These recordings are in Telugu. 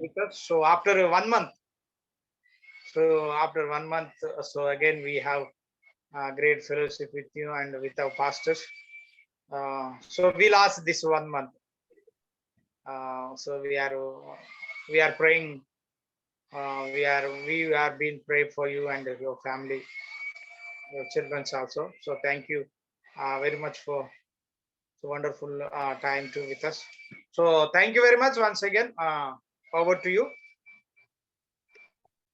with us. So after 1 month, so again we have great fellowship with you and with our pastors. So we lost this 1 month. So we are praying. We are being prayed for you and your family, your children also. So thank you very much for so wonderful time to with us. So thank you very much once again. Over to you.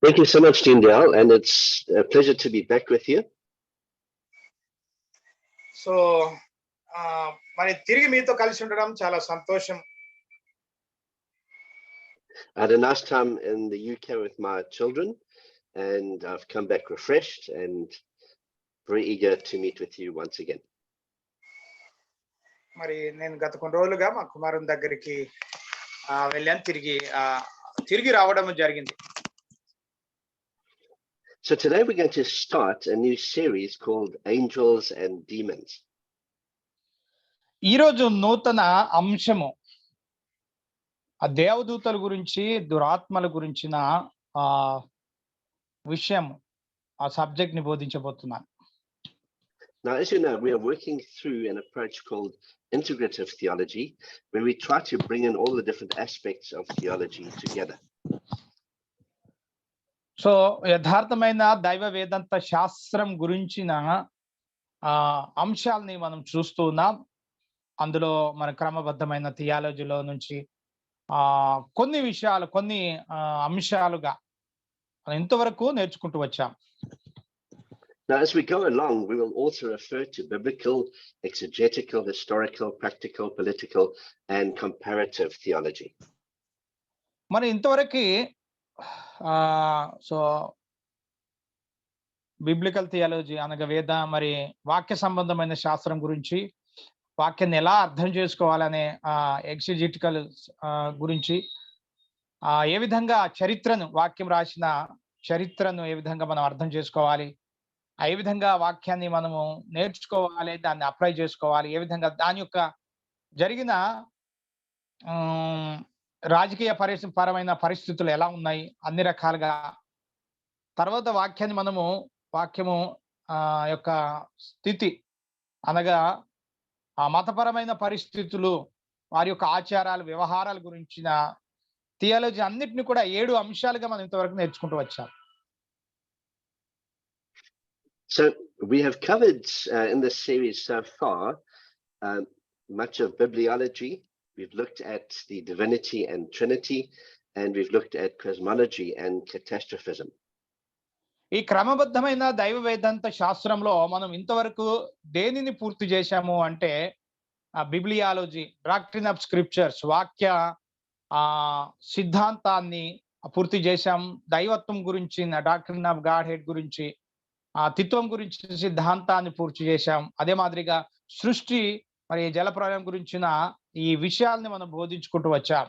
Thank you so much, Dean Dale, and it's a pleasure to be back with you. So మరి తిరిగి మీతో కలిసి ఉండడం చాలా సంతోషం. I had a nice time in the UK with my children, and I've come back refreshed and very eager to meet with you once again. మరి నేను గత కొన్ని రోజులుగా మా కుమారుని దగ్గరికి వెళ్ళాను, తిరిగి రావడం జరిగింది. So today we're going to start a new series called Angels and Demons. ఈరోజు నూతన అంశము ఆ దేవదూతల గురించి, దురాత్మల గురించిన విషయం, ఆ సబ్జెక్ట్ ని బోధించబోతున్నాను. Now, as you know, we are working through an approach called integrative theology, where we try to bring in all the different aspects of theology together. So యథార్థమైన దైవ వేదాంత శాస్త్రం గురించిన అంశాలని మనం చూస్తూ ఉన్నాం. అందులో మన క్రమబద్ధమైన థియాలజీలో నుంచి కొన్ని విషయాలు, కొన్ని అంశాలుగా ఇంతవరకు నేర్చుకుంటూ వచ్చాం. Now, as we go along, we will also refer to biblical, exegetical, historical, practical, political, and comparative theology. మరి ఇంతవరకు సో బిబ్లికల్ థియాలజీ అనగా మరి వాక్య సంబంధమైన శాస్త్రం గురించి, వాక్యాన్ని ఎలా అర్థం చేసుకోవాలనే ఎక్సిజిటికల్ గురించి, ఏ విధంగా చరిత్రను, వాక్యం రాసిన చరిత్రను ఏ విధంగా మనం అర్థం చేసుకోవాలి, ఏ విధంగా వాక్యాన్ని మనము నేర్చుకోవాలి, దాన్ని అప్లై చేసుకోవాలి, ఏ విధంగా దాని యొక్క జరిగిన రాజకీయ పరమైన పరిస్థితులు ఎలా ఉన్నాయి, అన్ని రకాలుగా. తర్వాత వాక్యము యొక్క స్థితి అనగా ఆ మతపరమైన పరిస్థితులు, వారి యొక్క ఆచారాలు, వ్యవహారాల గురించిన థియాలజీ అన్నిటిని కూడా 7 అంశాలుగా మనం ఇంతవరకు నేర్చుకుంటూ వచ్చాం. So we have covered in this series so far much of bibliology. We've looked at the divinity and Trinity, and we've looked at cosmology and catastrophism. ఈ క్రమబద్ధమైన దైవ వేదాంత శాస్త్రంలో మనం ఇంతవరకు దేనిని పూర్తి చేశాము అంటే బిబ్లియాలజీ, డాక్ట్రిన్ ఆఫ్ స్క్రిప్చర్స్, వాక్య సిద్ధాంతాన్ని పూర్తి చేశాం. దైవత్వం గురించి, డాక్ట్రిన్ ఆఫ్ గాడ్ హెడ్ గురించి, తిత్వం గురించి సిద్ధాంతాన్ని పూర్తి చేశాం. అదే మాదిరిగా సృష్టి, మరి జలప్రలయం గురించిన ఈ విషయాల్ని మనం బోధించుకుంటూ వచ్చాం.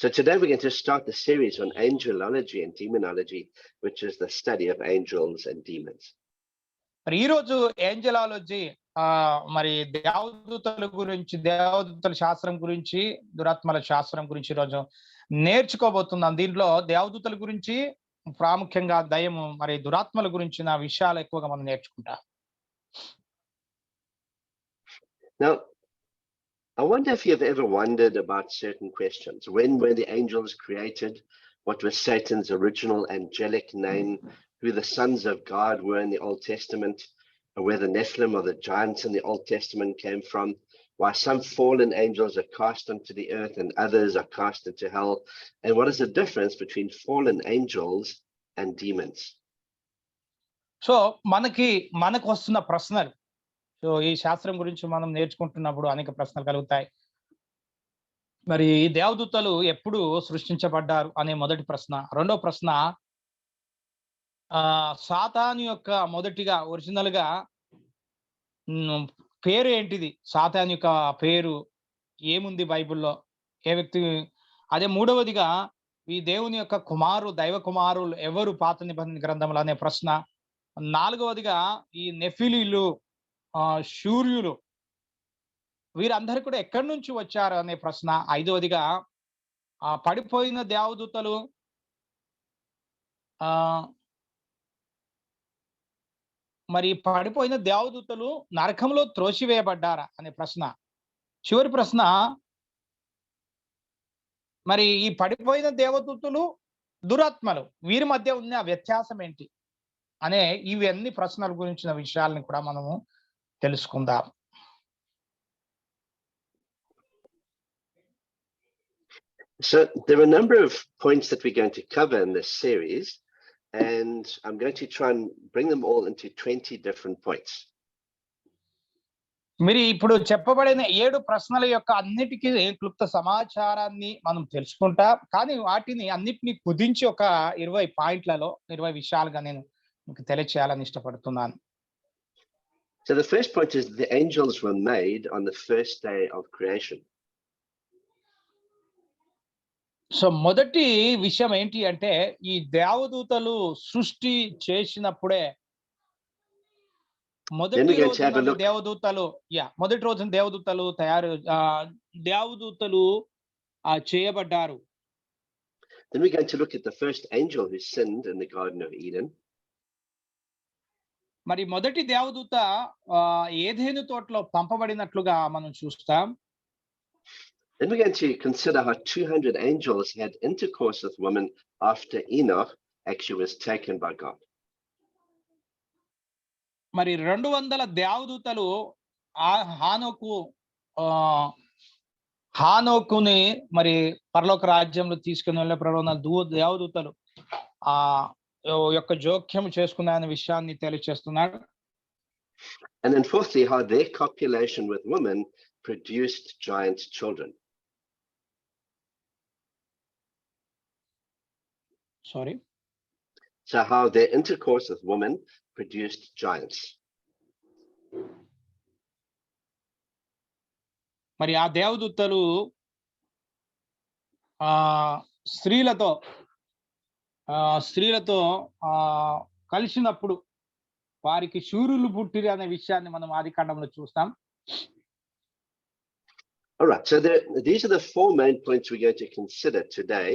So today we're going to start the series on angelology and demonology, which is the study of angels and demons. మరి ఈ రోజు ఏంజలాలజీ, మరి దేవదూతల గురించి, దేవదూతల శాస్త్రం గురించి, దురాత్మల శాస్త్రం గురించి ఈరోజు నేర్చుకోబోతున్నాం. దీంట్లో దేవదూతల గురించి ప్రాముఖ్యంగా దయ్యము, మరి దురాత్మల గురించిన విషయాలు ఎక్కువగా మనం నేర్చుకుంటాం. Now, I wonder if you've ever wondered about certain questions. When were the angels created? What was Satan's original angelic name? Who the sons of God were in the Old Testament? Or where the Nephilim or the giants in the Old Testament came from? Why some fallen angels are cast into the earth and others are cast into hell? And what is the difference between fallen angels and demons? So మనకు వస్తున్న ప్రశ్నలు, సో ఈ శాస్త్రం గురించి మనం నేర్చుకుంటున్నప్పుడు అనేక ప్రశ్నలు కలుగుతాయి. మరి ఈ దేవదూతలు ఎప్పుడు సృష్టించబడ్డారు అనే మొదటి ప్రశ్న. రెండో ప్రశ్న, సాతాను యొక్క మొదటిగా ఒరిజినల్ గా పేరు ఏంటిది, సాతాను యొక్క పేరు ఏముంది బైబిల్లో, ఏ వ్యక్తి. అదే మూడవదిగా ఈ దేవుని యొక్క దైవ కుమారులు ఎవరు పాత నిబంధన గ్రంథంలో అనే ప్రశ్న. నాలుగవదిగా ఈ నెఫిలీలు, శూర్యులు, వీరందరూ కూడా ఎక్కడి నుంచి వచ్చారు అనే ప్రశ్న. ఐదవదిగా ఆ పడిపోయిన దేవదూతలు మరి పడిపోయిన దేవదూతలు నరకంలో త్రోసివేయబడ్డారా అనే ప్రశ్న. చివరి ప్రశ్న, మరి ఈ పడిపోయిన దేవదూతలు దురాత్మలు వీరి మధ్య ఉన్న వ్యత్యాసం ఏంటి అనే ఇవన్నీ ప్రశ్నల గురించిన విషయాలను కూడా మనము తెలుసుకుందాం. So there are a number of points that we're going to cover in this series, and I'm going to try and bring them all into 20 different points. మీరు ఇప్పుడు చెప్పబడిన 7 ప్రశ్నల యొక్క అన్నిటికీ క్లుప్త సమాచారాన్ని మనం తెలుసుకుంటాం, కానీ వాటిని అన్నిటిని కుదించి ఒక 20 పాయింట్లలో 20 విషయాలుగా నేను మీకు తెలియచేయాలని ఇష్టపడుతున్నాను. So the first point is the angels were made on the first day of creation. So మొదటి విషయం ఏంటి అంటే, ఈ దేవదూతలు సృష్టి చేసినప్పుడే మొదటి రోజున దేవదూతలు దేవదూతలు చేయబడ్డారు. Then we're going to look at the first angel who sinned in the Garden of Eden. మరి మొదటి దేవదూత ఏదెను తోటలో పంపబడినట్లుగా మనం చూస్తాం. Then we're going to consider how 200 angels had intercourse with women after Enoch actually was taken by God. మరి 200 దేవదూతలు హానోకుని మరి పరలోక రాజ్యంలో తీసుకుని వెళ్ళే ప్రవణ దేవదూతలు యొక్క జోక్యం చేసుకున్న విషయాన్ని తెలియజేస్తున్నాడు. And then fourthly, how their copulation with women produced giant children. So how their intercourse with women produced giants. మరి ఆ దేవదూతలు స్త్రీలతో కలిసినప్పుడు వారికి శూరులు పుట్టిరి అనే విషయాన్ని మనం ఆదికాండంలో చూస్తాం. All right, so these are the 4 main points we're going to consider today.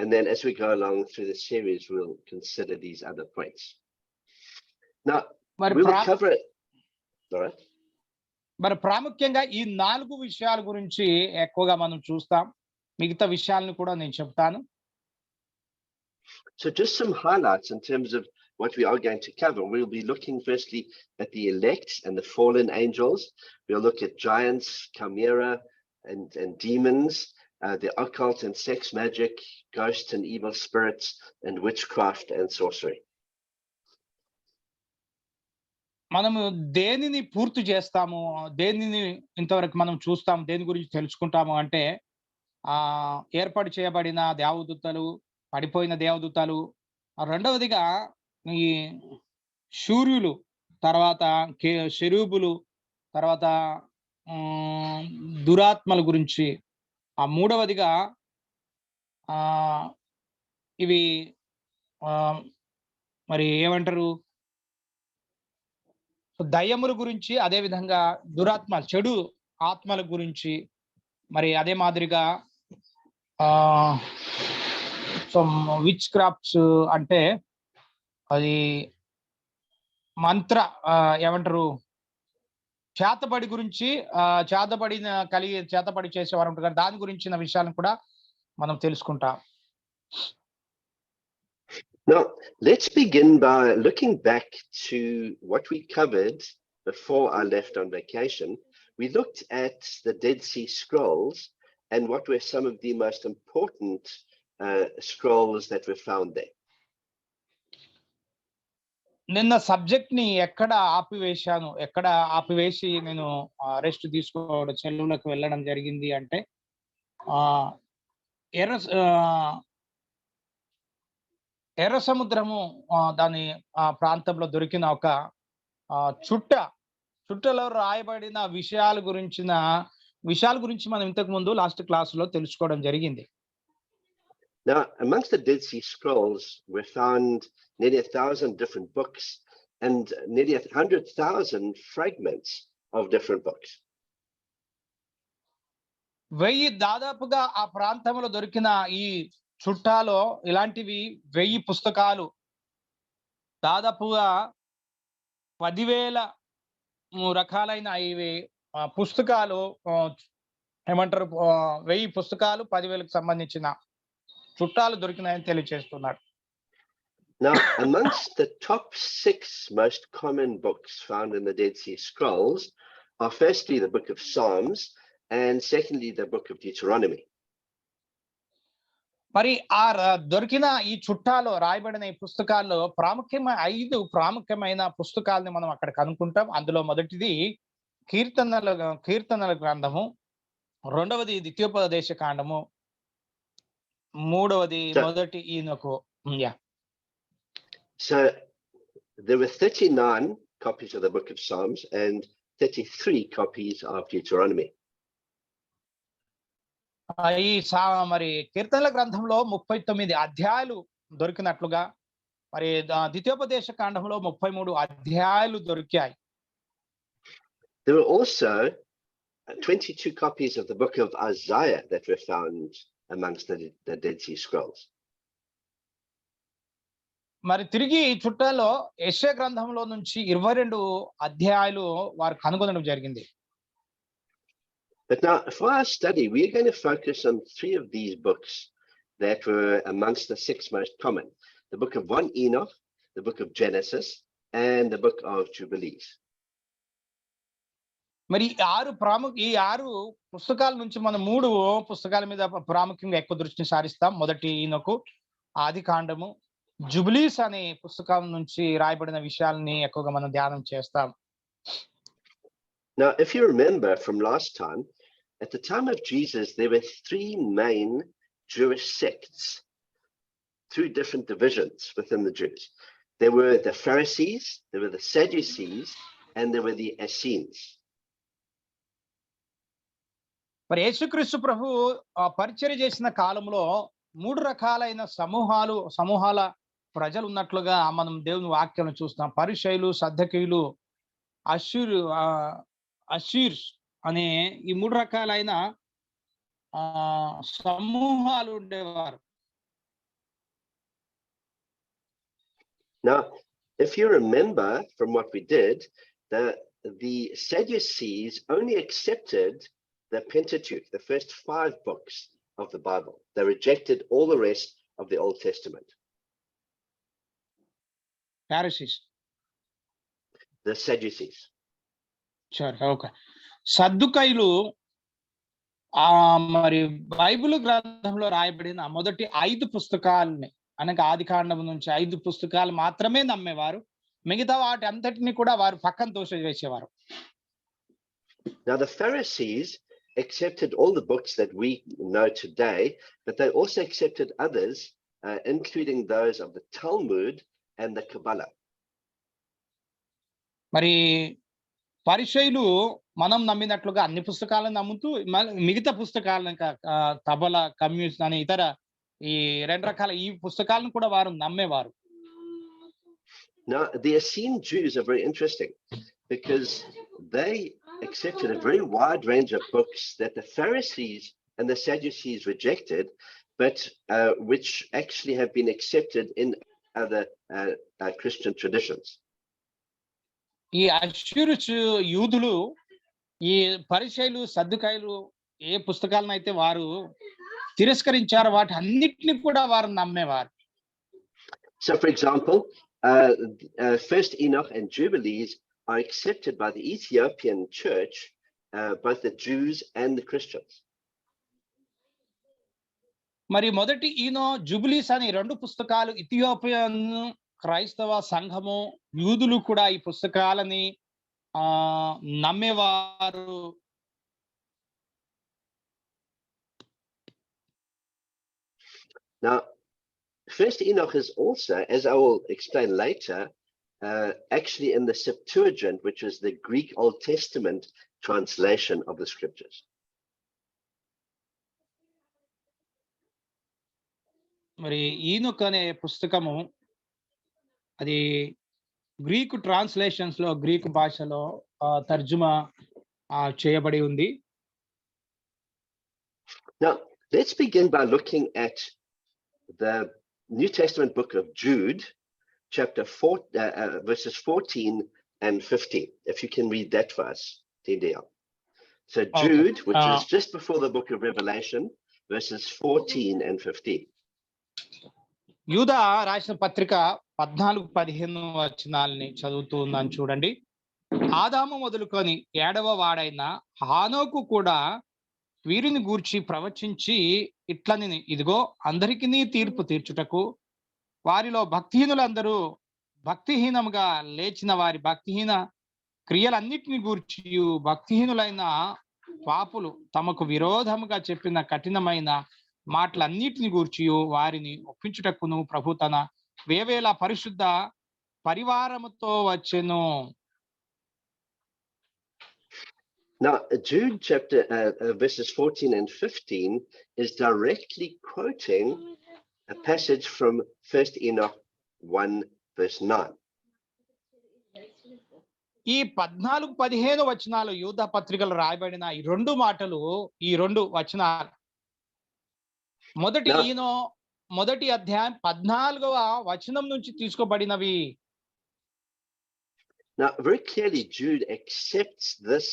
And then as we go along through the series, we'll consider these other points. Now, we will cover it. All right. మరి ప్రాముఖ్యంగా ఈ 4 విషయాల గురించి ఎక్కువగా మనం చూస్తాం. మిగతా విషయాలను కూడా నేను చెప్తాను. So just some highlights in terms of what we are going to cover. We'll be looking firstly at the elect and the fallen angels. We'll look at giants, chimera, and demons. The occult and sex magic, ghosts and evil spirits, and witchcraft and sorcery. మనము దేనిని పూర్తి చేస్తాము, దేనిని ఇంతవరకు మనం చూస్తాం, దేని గురించి తెలుసుకుంటాము అంటే ఏర్పాటు చేయబడిన దేవదూతలు, పడిపోయిన దేవదూతలు, రెండవదిగా ఈ సూర్యులు, తర్వాత శరూబులు, తర్వాత దురాత్మల గురించి, మూడవదిగా ఇవి మరి ఏమంటారు దయ్యముల గురించి, అదే విధంగా దురాత్మలు చెడు ఆత్మల గురించి, మరి అదే మాదిరిగా విచ్ క్రాఫ్ట్స్ అంటే అది మంత్ర ఏమంటారు చేతబడి గురించి, చేతబడి చేసేవారు ఉంటారు, దాని గురించిన విషయాలను కూడా మనం తెలుసుకుంటాం. Now, let's begin by looking back to what we covered before I left on vacation. We looked at the Dead Sea Scrolls and what were some of the most important scrolls that were found there. నిన్న సబ్జెక్ట్ ని ఎక్కడ ఆపివేసి నేను రెస్ట్ తీసుకోవడం, సెలవులకు వెళ్ళడం జరిగింది అంటే ఎర్ర సముద్రము దాని ప్రాంతంలో దొరికిన ఒక చుట్టలో రాయబడిన విషయాల గురించి మనం ఇంతకు ముందు లాస్ట్ క్లాస్ లో తెలుసుకోవడం జరిగింది. Now, amongst the Dead Sea Scrolls were found nearly 1,000 different books and nearly 100,000 fragments of different books. దాదాపుగా ఆ ప్రాంతంలో దొరికిన ఈ చుట్టాలో ఇలాంటివి 1000 పుస్తకాలు దాదాపుగా 10,000 రకాలైన ఇవి పుస్తకాలు ఏమంటారు 1000 పుస్తకాలు 10,000కు సంబంధించిన చుట్టాలు దొరికినాయని తెలియజేస్తున్నాడు. Now, amongst the top 6 most common books found in the Dead Sea Scrolls are firstly the book of Psalms and secondly the book of Deuteronomy. మరి దొరికిన ఈ చుట్టాలో రాయబడిన ఈ పుస్తకాల్లో 5 ప్రాముఖ్యమైన పుస్తకాలని మనం అక్కడ కనుక్కుంటాం. అందులో మొదటిది కీర్తనల గ్రంథము, రెండవది ద్వితీయోపదేశ కాండము, మూడవది మొదటి Enoch. So there were 39 copies of the book of Psalms and 33 copies of Deuteronomy. మరి కీర్తనల గ్రంథంలో 39 అధ్యాయాలు దొరికినట్లుగా, మరి ద్వితీయోపదేశ కాండంలో 33 అధ్యాయాలు దొరికాయి. There were also 22 copies of the book of Isaiah that were found amongst the Dead Sea Scrolls. మరి తిరిగి ఈ చుట్టాలో యెషయా గ్రంథంలో నుంచి 22 అధ్యాయాలు వారు కనుగొనడం జరిగింది. But now, for our study, we are going to focus on 3 of these books that were amongst the 6 most common: the book of 1 Enoch, the book of Genesis, and the book of Jubilees. మరి ఈ 6 పుస్తకాల నుంచి మనం 3 పుస్తకాల మీద ప్రాముఖ్యంగా ఎక్కువ దృష్టిని సారిస్తాం. మొదటి ఈనోకు, ఆది కాండము, జుబిలీస్ అనే పుస్తకం నుంచి రాయబడిన విషయాలని ఎక్కువగా మనం ధ్యానం చేస్తాం. Now, if you remember from last time, at the time of Jesus, there were 3 main Jewish sects, 2 different divisions within the Jews. There were the Pharisees, there were the Sadducees, and there were the Essenes. మరి యేసుక్రీస్తు ప్రభు పరిచర్య చేసిన కాలంలో 3 రకాలైన సమూహాల ప్రజలు ఉన్నట్లుగా మనం దేవుని వాక్యం చూస్తాం. పరిసయ్యులు, సద్దకీయులు, అషీర్స్ అనే ఈ 3 రకాలైన సమూహాలు ఉండేవారు. Now, if you remember from what we did, the Sadducees only accepted the Pentateuch, the first 5 books of the Bible. They rejected all the rest of the Old Testament. Pharisees. The Sadducees. Sure, okay. సద్దుకైలు మరి బైబిల్ గ్రంథంలో రాయబడిన మొదటి 5 పుస్తకాలని, అనగా ఆది కాండం నుంచి 5 పుస్తకాలు మాత్రమే నమ్మేవారు. మిగతా వాటి అంతటిని కూడా వారు పక్కన తోసివేసేవారు. Now the Pharisees accepted all the books that we know today, but they also accepted others, including those of the Talmud and the Kabbalah. మరి పరిసయ్యులు మనం నమ్మినట్లుగా అన్ని పుస్తకాలను నమ్ముతూ మిగతా పుస్తకాలను కబల, కమ్యూనిస్ట్ అనే ఇతర ఈ 2 రకాల ఈ పుస్తకాలను కూడా వారు నమ్మేవారు. Now the Essene Jews are very interesting because they accepted a very wide range of books that the Pharisees and the Sadducees rejected, but which actually have been accepted in other Christian traditions. ఈ అష్యూరుస్ యూదులు ఈ పరిసయ్యులు, సద్దుకాయలు ఏ పుస్తకాలను అయితే వారు తిరస్కరించారో వాటి అన్నిటిని కూడా వారు నమ్మేవారు. So for example, First Enoch and Jubilees are accepted by the Ethiopian church, both the Jews and the Christians. మరి మొదటి ఈనో, జుబిలీస్ అనే 2 పుస్తకాలు ఇథియోపియన్ క్రైస్తవ సంఘము, యూదులు కూడా ఈ పుస్తకాలని నమ్మేవారు. Now, First Enoch is also, as I will explain later, actually in the Septuagint, which is the Greek Old Testament translation of the scriptures. మరి ఈనోక్ అనే పుస్తకము అది గ్రీకు ట్రాన్స్లేషన్స్ లో, గ్రీకు భాషలో తర్జుమా చేయబడి ఉంది. Now, let's begin by looking at the New Testament book of Jude, chapter 4, verses 14 and 15. If you can read that for us, TDL. So Jude, which is just before the book of Revelation, verses 14 and 15. యూదా రాసిన పత్రిక 14-15 వచనాలని చదువుతూ ఉన్నాను చూడండి. ఆదాము మొదలుకొని 7వ వాడైన హానోకు కూడా వీరిని గూర్చి ప్రవచించి ఇట్లని, ఇదిగో అందరికీ తీర్పు తీర్చుటకు వారిలో భక్తిహీనులందరూ భక్తిహీనముగా లేచిన వారి భక్తిహీన క్రియలన్నిటిని గూర్చి భక్తిహీనులైన పాపులు తమకు విరోధముగా చెప్పిన కఠినమైన మాటలన్నిటిని గూర్చి వారిని ఒప్పించుటకును ప్రభు తన వేవేల పరిశుద్ధ పరివారముతో వచ్చెను. Now, Jude chapter verses 14 and 15 is directly quoting a passage from 1 Enoch 1 verse 9. ఈ 14-15 వచనాలు యూదా పత్రికలు రాయబడిన ఈ రెండు మాటలు, ఈ రెండు వచనాలు మొదటి అధ్యాయం 14వ వచనం నుంచి తీసుకోబడినవి. Now, very clearly, Jude accepts this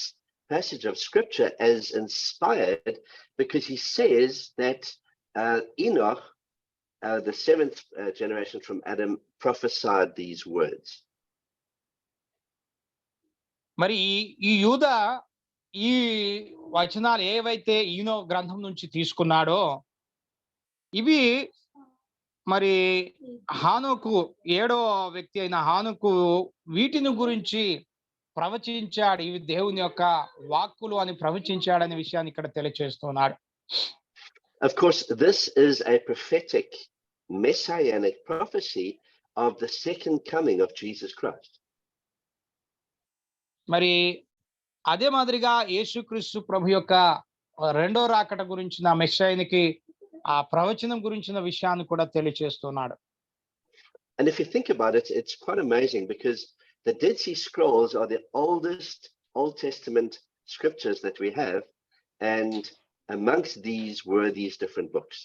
passage of scripture as inspired because he says that Enoch, the seventh generation from Adam, prophesied these words. మరి ఈ యూదా ఈ వచనాలు ఏవైతే ఈనో గ్రంథం నుంచి తీసుకున్నాడో ఇవి మరి హానోకు 7వ వ్యక్తి అయిన హానోకు వీటిని గురించి ప్రవచించాడు. ఇవి దేవుని యొక్క వాక్కులు అని ప్రవచించాడనే విషయాన్ని ఇక్కడ తెలియజేస్తున్నాడు. Of course, this is a prophetic messianic prophecy of the second coming of Jesus Christ. మరి అదే మాదిరిగా యేసుక్రీస్తు ప్రభు యొక్క రెండో రాకడ గురించిన మెస్సయానికి ఆ ప్రవచనం గురించిన విషయాన్ని కూడా తెలియజేస్తున్నాడు. And if you think about it, it's quite amazing because the Dead Sea Scrolls are the oldest Old Testament scriptures that we have, and amongst these were these different books.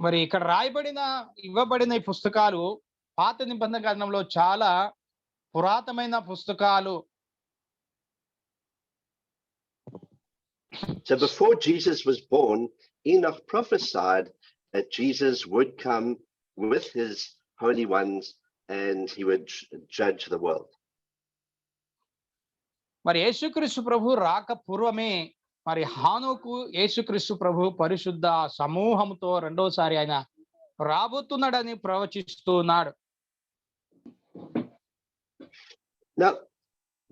మరి ఇక్కడ ఇవ్వబడిన ఈ పుస్తకాలు పాత నిబంధన గ్రంథంలో చాలా పురాతనమైన పుస్తకాలు. So before Jesus was born, Enoch prophesied that Jesus would come with his holy ones and he would judge the world. మరి యేసుక్రీస్తు ప్రభు రాక పూర్వమే మరి హానోకు యేసుక్రీస్తు ప్రభు పరిశుద్ధ సమూహంతో రెండోసారి ఆయన రాబోతున్నాడని ప్రవచిస్తున్నాడు. Now,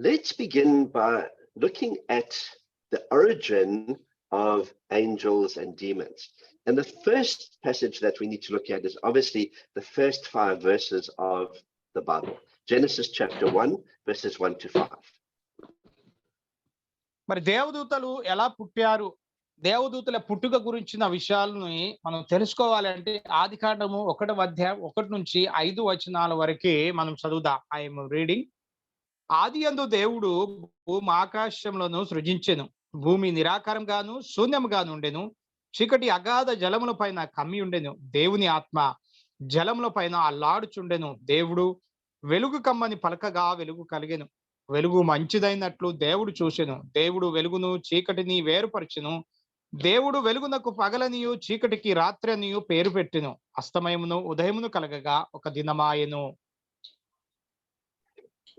let's begin by looking at the origin of angels and demons. And the first passage that we need to look at is obviously the first 5 verses of the Bible. Genesis chapter 1, verses 1 to 5. మరి దేవదూతలు ఎలా పుట్టారు, దేవదూతల పుట్టుక గురించిన విషయాలని మనం తెలుసుకోవాలంటే ఆదికాండము 1వ అధ్యాయం 1 నుంచి 5 వచనాల వరకే మనం చదువుదాం. I'm reading. ఆదియందు దేవుడు భూమి ఆకాశములను సృజించెను. భూమి నిరాకారంగాను శూన్యముగాను ఉండెను. చీకటి అగాధ జలముల పైన కమ్మి ఉండెను. దేవుని ఆత్మ జలముల పైన అల్లాడుచుండెను. దేవుడు వెలుగు కమ్మని పలకగా వెలుగు కలిగెను. వెలుగు మంచిదైనట్లు దేవుడు చూసెను. దేవుడు వెలుగును చీకటిని వేరుపరచెను. దేవుడు వెలుగునకు పగలనియు చీకటికి రాత్రి అనియు పేరు పెట్టెను. అస్తమయమును ఉదయమును కలగగా ఒక దినమాయెను.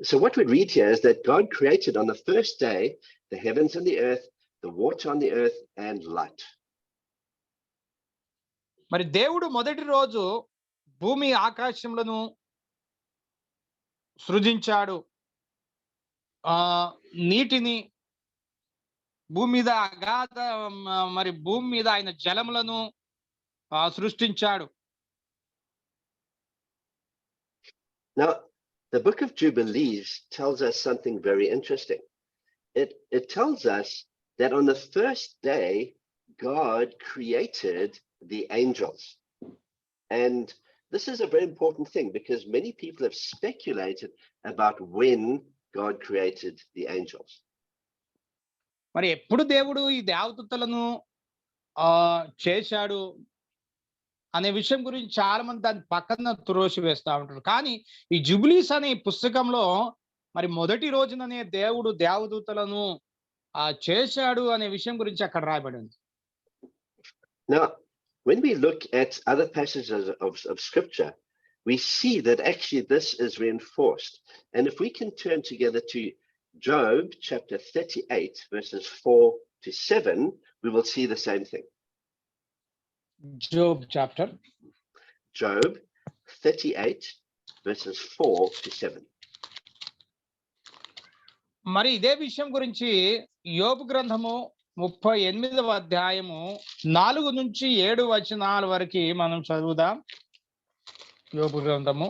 So what we read here is that God created on the first day the heavens and the earth, the water on the earth, and light. మరి దేవుడు మొదటి రోజు భూమి ఆకాశములను సృజించాడు. నీటిని భూమి మీద అగాధ మరి భూమి మీద ఆయన జలములను సృష్టించాడు. Now, the book of Jubilees tells us something very interesting. It tells us that on the first day, God created the angels. And this is a very important thing because many people have speculated about when God created the angels. మరి ఎప్పుడు దేవుడు ఈ దేవదూతలను చేశాడు అనే విషయం గురించి చాలా మంది దాన్ని పక్కన త్రోసి వేస్తా ఉంటారు. కానీ ఈ జుబిలీస్ అనే పుస్తకంలో మరి మొదటి రోజుననే దేవుడు దేవదూతలను చేశాడు అనే విషయం గురించి అక్కడ రాయబడి ఉంది. Now, when we look at other passages of scripture, we see that actually this is reinforced. And if we can turn together to Job chapter 38, verses 4 to 7, we will see the same thing. Job 38, verses 4 to 7. మరి ఇదే విషయం గురించి యోబు గ్రంథము 38వ అధ్యాయము 4 నుంచి 7 వచనాల వరకు మనం చదువుదాం. యోబు గ్రంథము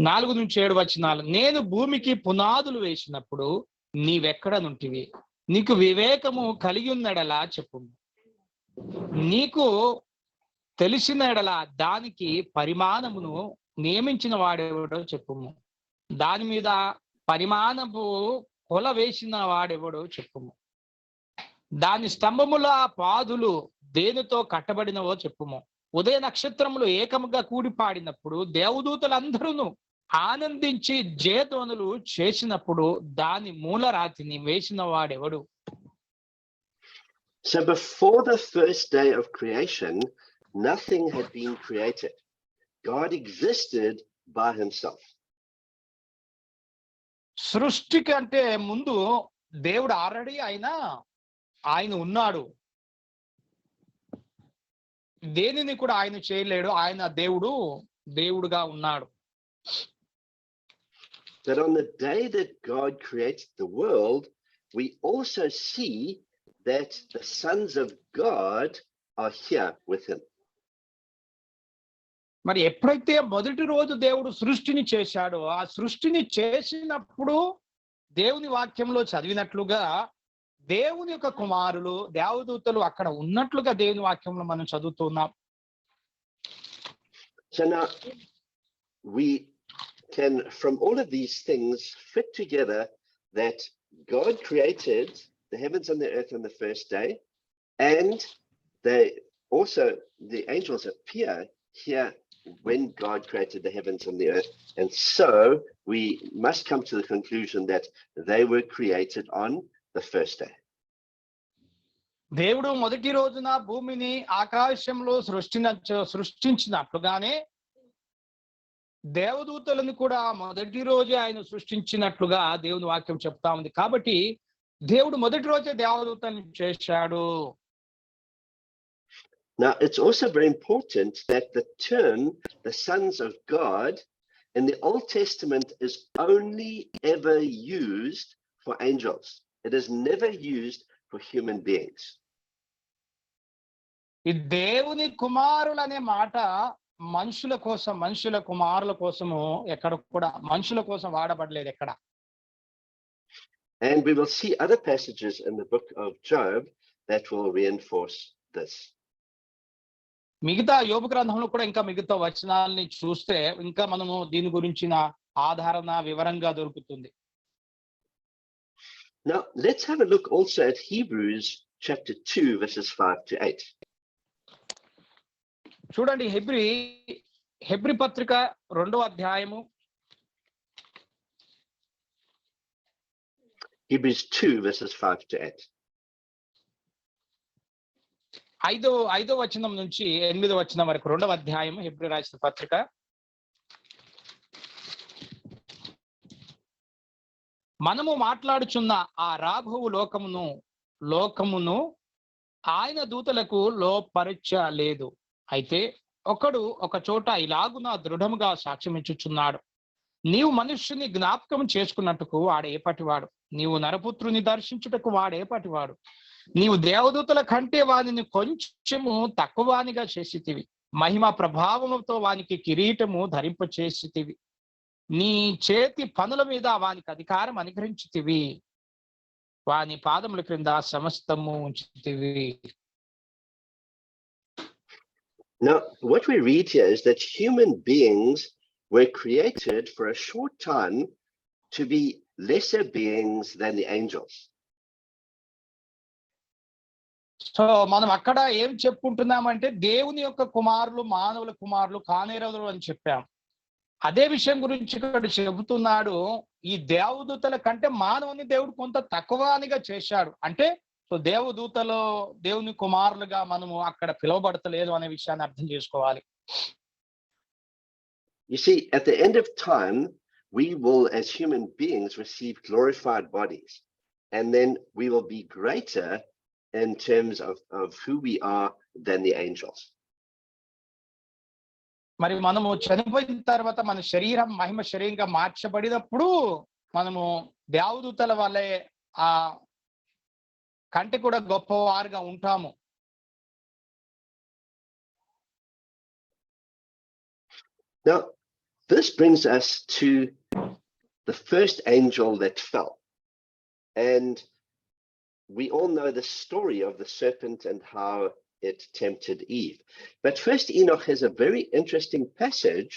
4 నుంచి 7 వచనాలు. నేను భూమికి పునాదులు వేసినప్పుడు నీవెక్కడ నుంటివి? నీకు వివేకము కలిగి ఉన్నడలా చెప్పు. నీకు తెలిసిన ఎడలా దానికి పరిమాణమును నియమించిన వాడెవడో చెప్పుము. దాని మీద పరిమాణము కొల వేసిన వాడెవడో చెప్పుము. దాని స్తంభముల పాదులు దేనితో కట్టబడినవో చెప్పుము. ఉదయ నక్షత్రములు ఏకముగా కూడి పాడినప్పుడు దేవదూతలందరూ ఆనందించి జయధ్వనులు చేసినప్పుడు దాని మూలరాతిని వేసిన వాడెవడు? So before the first day of creation, nothing had been created. God existed by himself. సృష్టి కంటే ముందు దేవుడు ఆల్రెడీ ఆయన ఉన్నాడు. దేనిని కూడా ఆయన చేయలేడు. ఆయన దేవుడుగా ఉన్నాడు. That on the day that God created the world, we also see that the sons of God are here with him. మరి ఎప్పుడైతే మొదటి రోజు దేవుడు సృష్టిని చేశాడో, ఆ సృష్టిని చేసినప్పుడు దేవుని వాక్యంలో చదివినట్లుగా దేవుని యొక్క కుమారులు దేవదూతలు అక్కడ ఉన్నట్లుగా దేవుని వాక్యంలో మనం చదువుతున్నాం. So now we can, from all of these things, fit together that God created the heavens and the earth on the first day, and the angels appear here when God created the heavens and the earth, and so we must come to the conclusion that they were created on the first day. దేవుడు మొదటి రోజున భూమిని ఆకాశంలో సృష్టించినట్లుగానే దేవదూతలను కూడా మొదటి రోజే ఆయన సృష్టించినట్లుగా దేవుని వాక్యం చెప్తా ఉంది. కాబట్టి దేవుడు మొదటి రోజే దేవదూతలను చేశాడు. Now, it's also very important that the term, the sons of God, in the Old Testament is only ever used for angels. It is never used for human beings. ఈ దేవుని కుమారులు అనే మాట మనుషుల కోసం, మనుషుల కుమారుల కోసము ఎక్కడ కూడా మనుషుల కోసం వాడబడలేదు ఎక్కడ. And we will see other passages in the book of Job that will reinforce this. మిగతా యోబు గ్రంథంలో కూడా ఇంకా మిగతా వచనాలని చూస్తే ఇంకా మనము దీని గురించిన ఆధారణ వివరంగా దొరుకుతుంది. Now, let's have a look also at Hebrews chapter 2, verses 5 to 8. చూడండి, హెబ్రీ పత్రిక 2వ అధ్యాయము Hebrews 2, verses 5 to 8. 5వ వచనం నుంచి 8వ వచనం వరకు 2వ అధ్యాయం హెబ్రీ రాసిన పత్రిక. మనము మాట్లాడుచున్న ఆ రాబోవు లోకమును ఆయన దూతలకు లోపరచలేదు. అయితే ఒకడు ఒక చోట ఇలాగున దృఢముగా సాక్ష్యమిచ్చుచున్నాడు, నీవు మనుష్యుని జ్ఞాపకం చేసుకున్నట్టుకు వాడేపటివాడు, నీవు నరపుత్రుని దర్శించుటకు వాడేపటివాడు, నీవు దేవదూతల కంటే వానిని కొంచెము తక్కువానిగా చేసితివి, మహిమ ప్రభావముతో వానికి కిరీటము ధరింపచేసితివి, నీ చేతి పనుల మీద వానికి అధికారం అనుగ్రహించితివి. వాని పాదముల క్రింద సమస్తము ఉంచితివి. Now, what we read here is that human beings were created for a short time to be lesser beings than the angels. So మనం అక్కడ ఏం చెప్పుకుంటున్నామంటే దేవుని యొక్క కుమారులు మానవుల కుమారులు కానేరదులు అని చెప్పాం. అదే విషయం గురించి ఇక్కడ చెబుతున్నాడు. ఈ దేవదూతల కంటే మానవుని దేవుడు కొంత తక్కువనిగా చేశాడు. అంటే సో దేవదూతలో దేవుని కుమారులుగా మనము అక్కడ పిలువబడతలేదు అనే విషయాన్ని అర్థం చేసుకోవాలి. You see, at the end of time, we will, as human beings, receive glorified bodies, and then we will be greater in terms of who we are than the angels. మరి మనము చనిపోయిన తర్వాత మన శరీరం మహిమ శరీరంగా మార్చబడినప్పుడు మనము దేవదూతల వల్లే ఆ కంటే కూడా గొప్పవారుగా ఉంటాము. Now, this brings us to the first angel that fell. And we all know the story of the serpent and how it tempted Eve. But First Enoch has a very interesting passage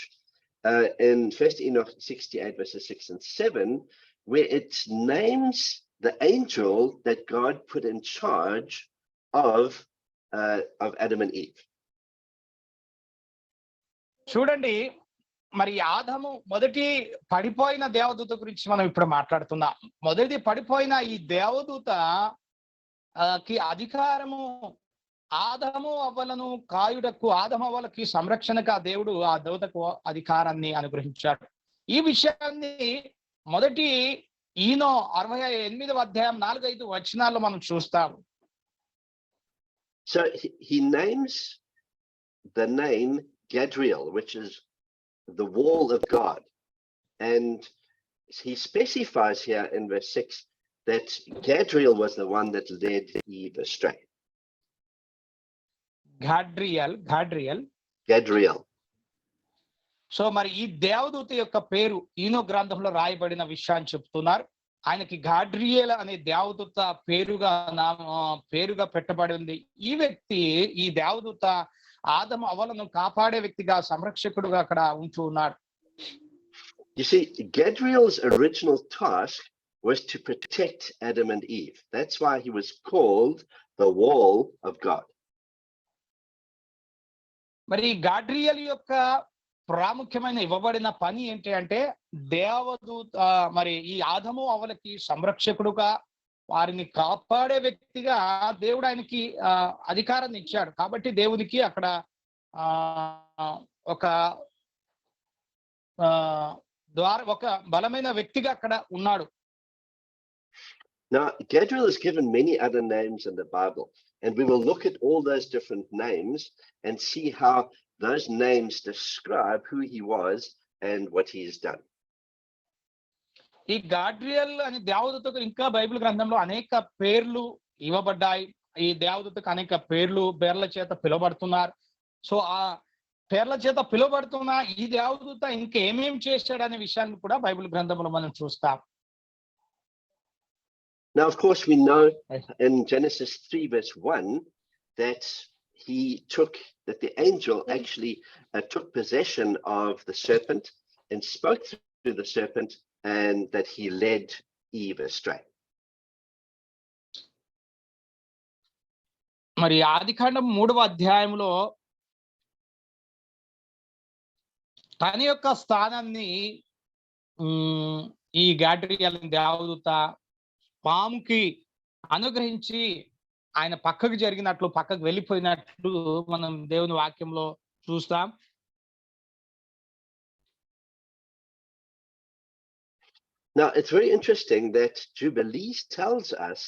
in First Enoch 68 verses 6 and 7, where it names the angel that God put in charge of Adam and Eve. చూడండి, మరి ఆదాము మొదటి పడిపోయిన దేవదూత గురించి మనం ఇప్పుడు మాట్లాడుతున్నాం. మొదటి పడిపోయిన ఈ దేవదూత కి అధికారము ఆదాము అవ్వలను కాయుడకు ఆదాము అవ్వలకి సంరక్షణగా దేవుడు ఆ దేవతకు అధికారాన్ని అనుగ్రహించాడు. ఈ విషయాన్ని మొదటి ఈనో 68వ అధ్యాయం 4-5 వచనాల్లో మనం చూస్తాం. So he names the name Gadriel, which is the wall of God. And he specifies here in verse 6 that Gadriel was the one that led Eve astray. Gadriel. So మరి ఈ దేవదూత యొక్క పేరు ఈనో గ్రంథంలో రాయబడిన విషయాన్ని చెప్తున్నారు. ఆయనకి గాడ్రియల్ అనే దేవదూత పేరుగా పెట్టబడి ఉంది. ఈ వ్యక్తి ఈ దేవదూత ఆదాము అవ్వలను కాపాడే వ్యక్తిగా సంరక్షకుడుగా అక్కడ ఉంటూ ఉన్నాడు. You see, Gadriel's original task was to protect Adam and Eve. That's why he was called the wall of God. మరి గాడ్రియల్ యొక్క ప్రాముఖ్యమైన ఇవ్వబడిన పని ఏంటి అంటే దేవదూత మరి ఈ ఆదాము అవ్వలకి సంరక్షకుడుగా వారిని కాపాడే వ్యక్తిగా దేవుడు ఆయనకి అధికారాన్ని ఇచ్చాడు. కాబట్టి దేవునికి అక్కడ ఒక బలమైన వ్యక్తిగా అక్కడ ఉన్నాడు. Now, Gadriel is given many other names in the Bible, and we will look at all those different names and see how those names describe who he was and what he has done. ఈ గాడ్రియల్ అనే దేవదూతకు ఇంకా బైబిల్ గ్రంథంలో అనేక పేర్లు ఇవ్వబడ్డాయి. ఈ దేవదూతకు అనేక పేర్ల చేత పిలువబడుతున్నారు. సో ఆ పేర్ల చేత పిలువబడుతున్న ఈ దేవదూత ఇంకేమేం చేశాడనే విషయాన్ని కూడా బైబిల్ గ్రంథంలో మనం చూస్తాం. Now, of course, we know in Genesis 3 verse 1 that the angel actually took possession of the serpent and spoke through the serpent, and that he led Eve astray. మరి ఆదికాండం 3వ అధ్యాయంలో తన యొక్క స్థానాన్ని ఈ గాడ్రియల్ దేవదూత పాముకి అనుగ్రహించి ఆయన పక్కకు వెళ్ళిపోయినట్లు మనం దేవుని వాక్యంలో చూస్తాం. Now, it's very interesting that Jubilees tells us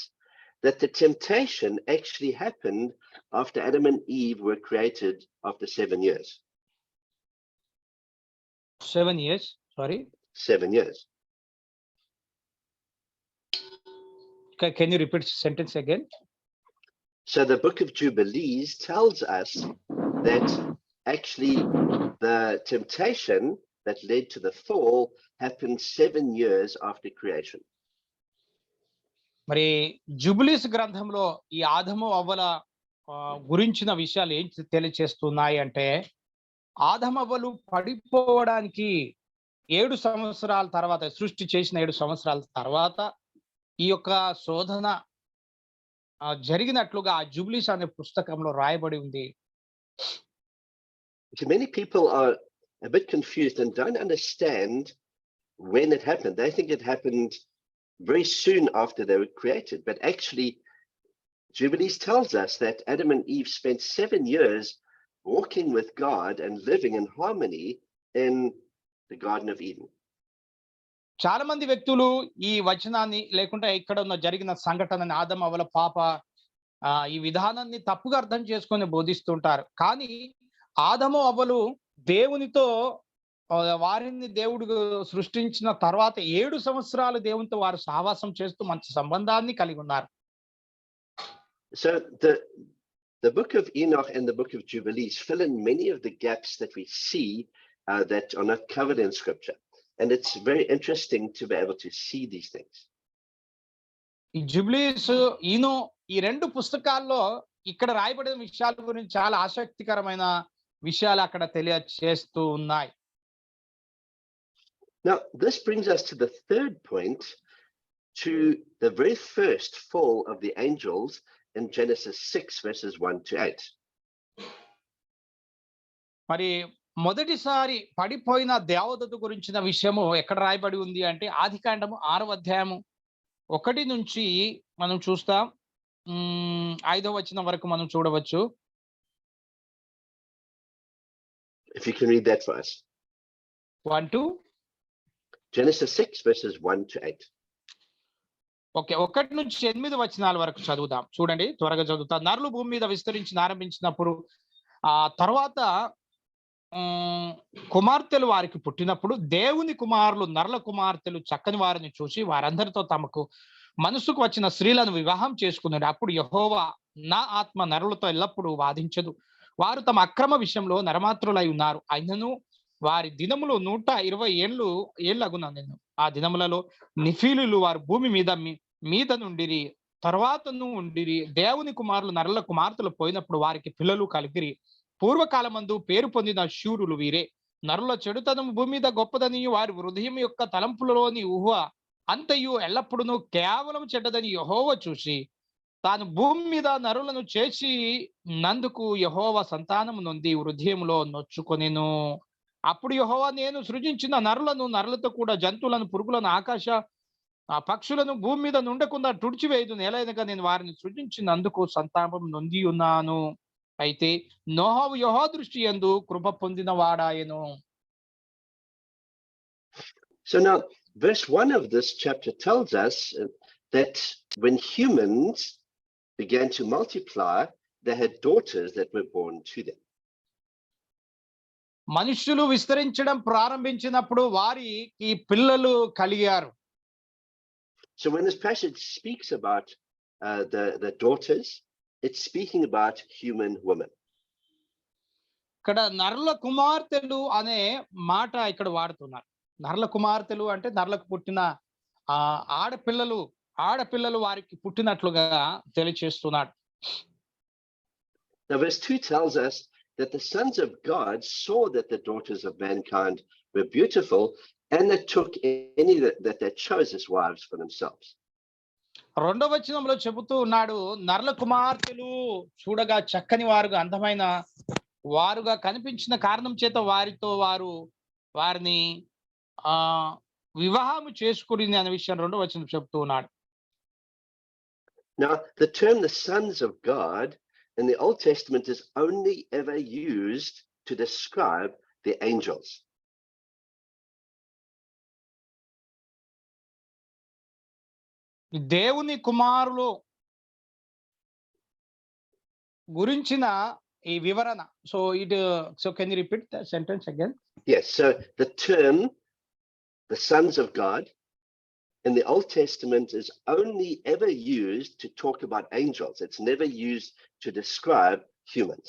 that the temptation actually happened after Adam and Eve were created after 7 years. 7 years, sorry? 7 years. Can you repeat the sentence again? So the book of Jubilees tells us that actually the temptation that led to the fall happened 7 years after creation. మరి జుబిలీస్ గ్రంథంలో ఈ ఆదము అవ్వల గురించిన విషయాలు ఏం తెలియచేస్తున్నాయి అంటే, ఆదమవ్వలు పడిపోవడానికి 7 సంవత్సరాల తర్వాత, సృష్టి చేసిన 7 సంవత్సరాల తర్వాత ఈ యొక్క శోధన జరిగినట్లుగా ఆ జుబిలీస్ అనే పుస్తకంలో రాయబడి ఉంది. So many people are a bit confused and don't understand when it happened. They think it happened very soon after they were created, but actually Jubilees tells us that Adam and Eve spent 7 years walking with God and living in harmony in the Garden of Eden. చాలా మంది వ్యక్తులు ఈ వచనాన్ని లేకుంటే ఇక్కడ ఉన్న జరిగిన సంఘటనని ఆదం అవ్వల పాప ఈ విధానాన్ని తప్పుగా అర్థం చేసుకొని బోధిస్తుంటారు. కానీ ఆదము అవ్వలు దేవునితో వారిని దేవుడు సృష్టించిన తర్వాత 7 సంవత్సరాలు దేవునితో వారు సహవాసం చేస్తూ మంచి సంబంధాన్ని కలిగి ఉన్నారు. So the book of Enoch and the book of Jubilees fill in many of the gaps that we see that are not covered in scripture. And it's very interesting to be able to see these things. ఈ జుబిలీస్ ఈనో ఈ 2 పుస్తకాల్లో ఇక్కడ రాయబడిన విషయాల గురించి చాలా ఆసక్తికరమైన విషయాలు అక్కడ తెలియజేస్తూ ఉన్నాయి. Now, this brings us to the third point, to the very first fall of the angels in Genesis 6 verses 1 to 8. మరి మొదటిసారి పడిపోయిన దేవదూత గురించిన విషయము ఎక్కడ రాయబడి ఉంది అంటే ఆదికాండము 6వ అధ్యాయము 1 నుంచి మనం చూస్తాం. 5వ వచనం వరకు మనం చూడవచ్చు. If you can read that for us. 1 to Genesis 6 verses 1 to 8. Okay, 1 నుంచి 8 వచనాల వరకు చదువుదాం. చూడండి, త్వరగా చదువుతా. నరులు భూమి మీద విస్తరించి ఆరంభించినప్పుడు తర్వాత కుమార్తెలు వారికి పుట్టినప్పుడు దేవుని కుమారులు నరుల కుమార్తెలు చక్కని వారిని చూసి వారందరితో తమకు మనసుకు వచ్చిన స్త్రీలను వివాహం చేసుకున్నాడు. అప్పుడు యెహోవా, నా ఆత్మ నరులతో ఎల్లప్పుడూ వాదించదు, వారు తమ అక్రమ విషయంలో నరమాత్రులై ఉన్నారు. అయినను వారి దినములు 120 ఏళ్ళగునెను. ఆ దినములలో నిఫీలులు వారు భూమి మీద నుండిరి, తర్వాతను ఉండిరి. దేవుని కుమారులు నరుల కుమార్తెలు పోయినప్పుడు వారికి పిల్లలు కలిగిరి. పూర్వకాలమందు పేరు పొందిన శూరులు వీరే. నరుల చెడుతనం భూమి మీద గొప్పదని వారి హృదయం యొక్క తలంపులలోని ఊహ అంతయు ఎల్లప్పుడూ కేవలం చెడ్డదని యెహోవా చూసి తాను భూమి మీద నరులను చేసి నందుకు యెహోవా సంతానము నొంది హృదయములో నొచ్చుకొనెను. అప్పుడు యెహోవా, నేను సృజించిన నరులతో కూడా జంతువులను, పురుగులను, ఆకాశ పక్షులను భూమి మీద నుండకుండా తుడిచివేయదు. నేలైనగా నేను వారిని సృజించినందుకు సంతాపం నొంది ఉన్నాను. అయితే నోహవు యెహోవా దృష్టి యందు కృప పొందిన వాడాయెను. So now verse 1 of this chapter tells us that when humans began to multiply, they had daughters that were born to them. మనుషులు విస్తరించడం ప్రారంభించినప్పుడు వారికి పిల్లలు కలిగారు. So when this passage speaks about the daughters, it's speaking about human women. ఇక్కడ నరుల కుమార్తెలు అనే మాట ఇక్కడ వాడుతున్నారు. నరుల కుమార్తెలు అంటే నరులకు పుట్టిన ఆడపిల్లలు వారికి పుట్టినట్లుగా తెలియచేస్తున్నాడు. Now verse 2 tells us that the sons of God saw that the daughters of mankind were beautiful, and they took any that they chose as wives for themselves. 2వ వచనంలో చెబుతూ ఉన్నాడు, నరుల కుమార్తెలు చూడగా చక్కని వారుగా, అందమైన వారుగా కనిపించిన కారణం చేత వారిని వివాహము చేసుకుని అనే విషయం 2వ వచనం చెబుతూ ఉన్నాడు. Now the term the sons of God in the Old Testament is only ever used to describe the angels. దేవుని కుమారులు గురించిన ఈ వివరణ. So can you repeat the sentence again? Yes, so the term the sons of God in the Old Testament is only ever used to talk about angels. It's never used to describe humans.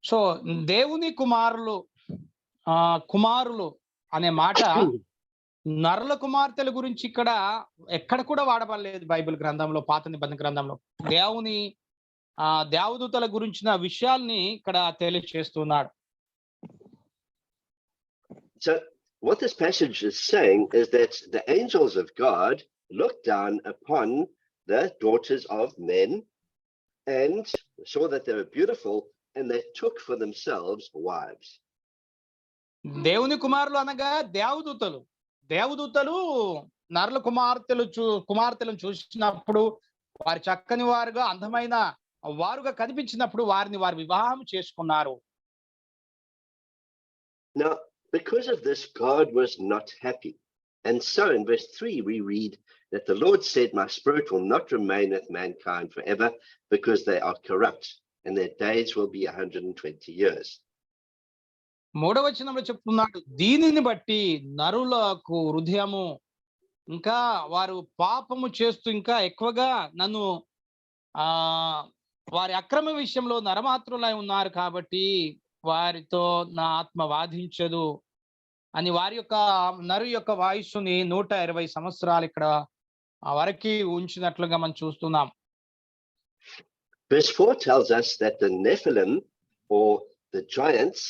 So దేవుని కుమారులు అనే మాట నరుల కుమార్తెల గురించి ఇక్కడ ఎక్కడ కూడా వాడబడలేదు బైబిల్ గ్రంథంలో, పాత నిబంధన గ్రంథంలో. దేవుని దేవదూతల గురించిన విషయాల్ని ఇక్కడ తెలియజేస్తున్నాడు. So what this passage is saying is that the angels of God looked down upon the daughters of men and saw that they were beautiful, and they took for themselves wives. దేవుని కుమారులు అనగా దేవదూతలు. దేవదూతలు నరుల కుమార్తెలను చూసినప్పుడు, వారి చక్కని వారుగా, అందమైన వారుగా కనిపించినప్పుడు వారిని వారు వివాహం చేసుకున్నారు. Now, because of this, God was not happy. And so in verse 3, we read that the Lord said, "My spirit will not remain with mankind forever, because they are corrupt, and their days will be 120 years." 3వ వచనంలో చెప్తున్నాడు, దీనిని బట్టి నరులకు హృదయము, ఇంకా వారు పాపము చేస్తూ ఇంకా ఎక్కువగా నన్ను వారి అక్రమ విషయంలో నరమాత్రులై ఉన్నారు కాబట్టి వారితో నా ఆత్మ వాదించదు అని వారి యొక్క నరు యొక్క వయస్సుని 120 సంవత్సరాలు ఇక్కడ వరకు ఉంచినట్లుగా మనం చూస్తున్నాం. Verse 4 tells us that the Nephilim, or the giants,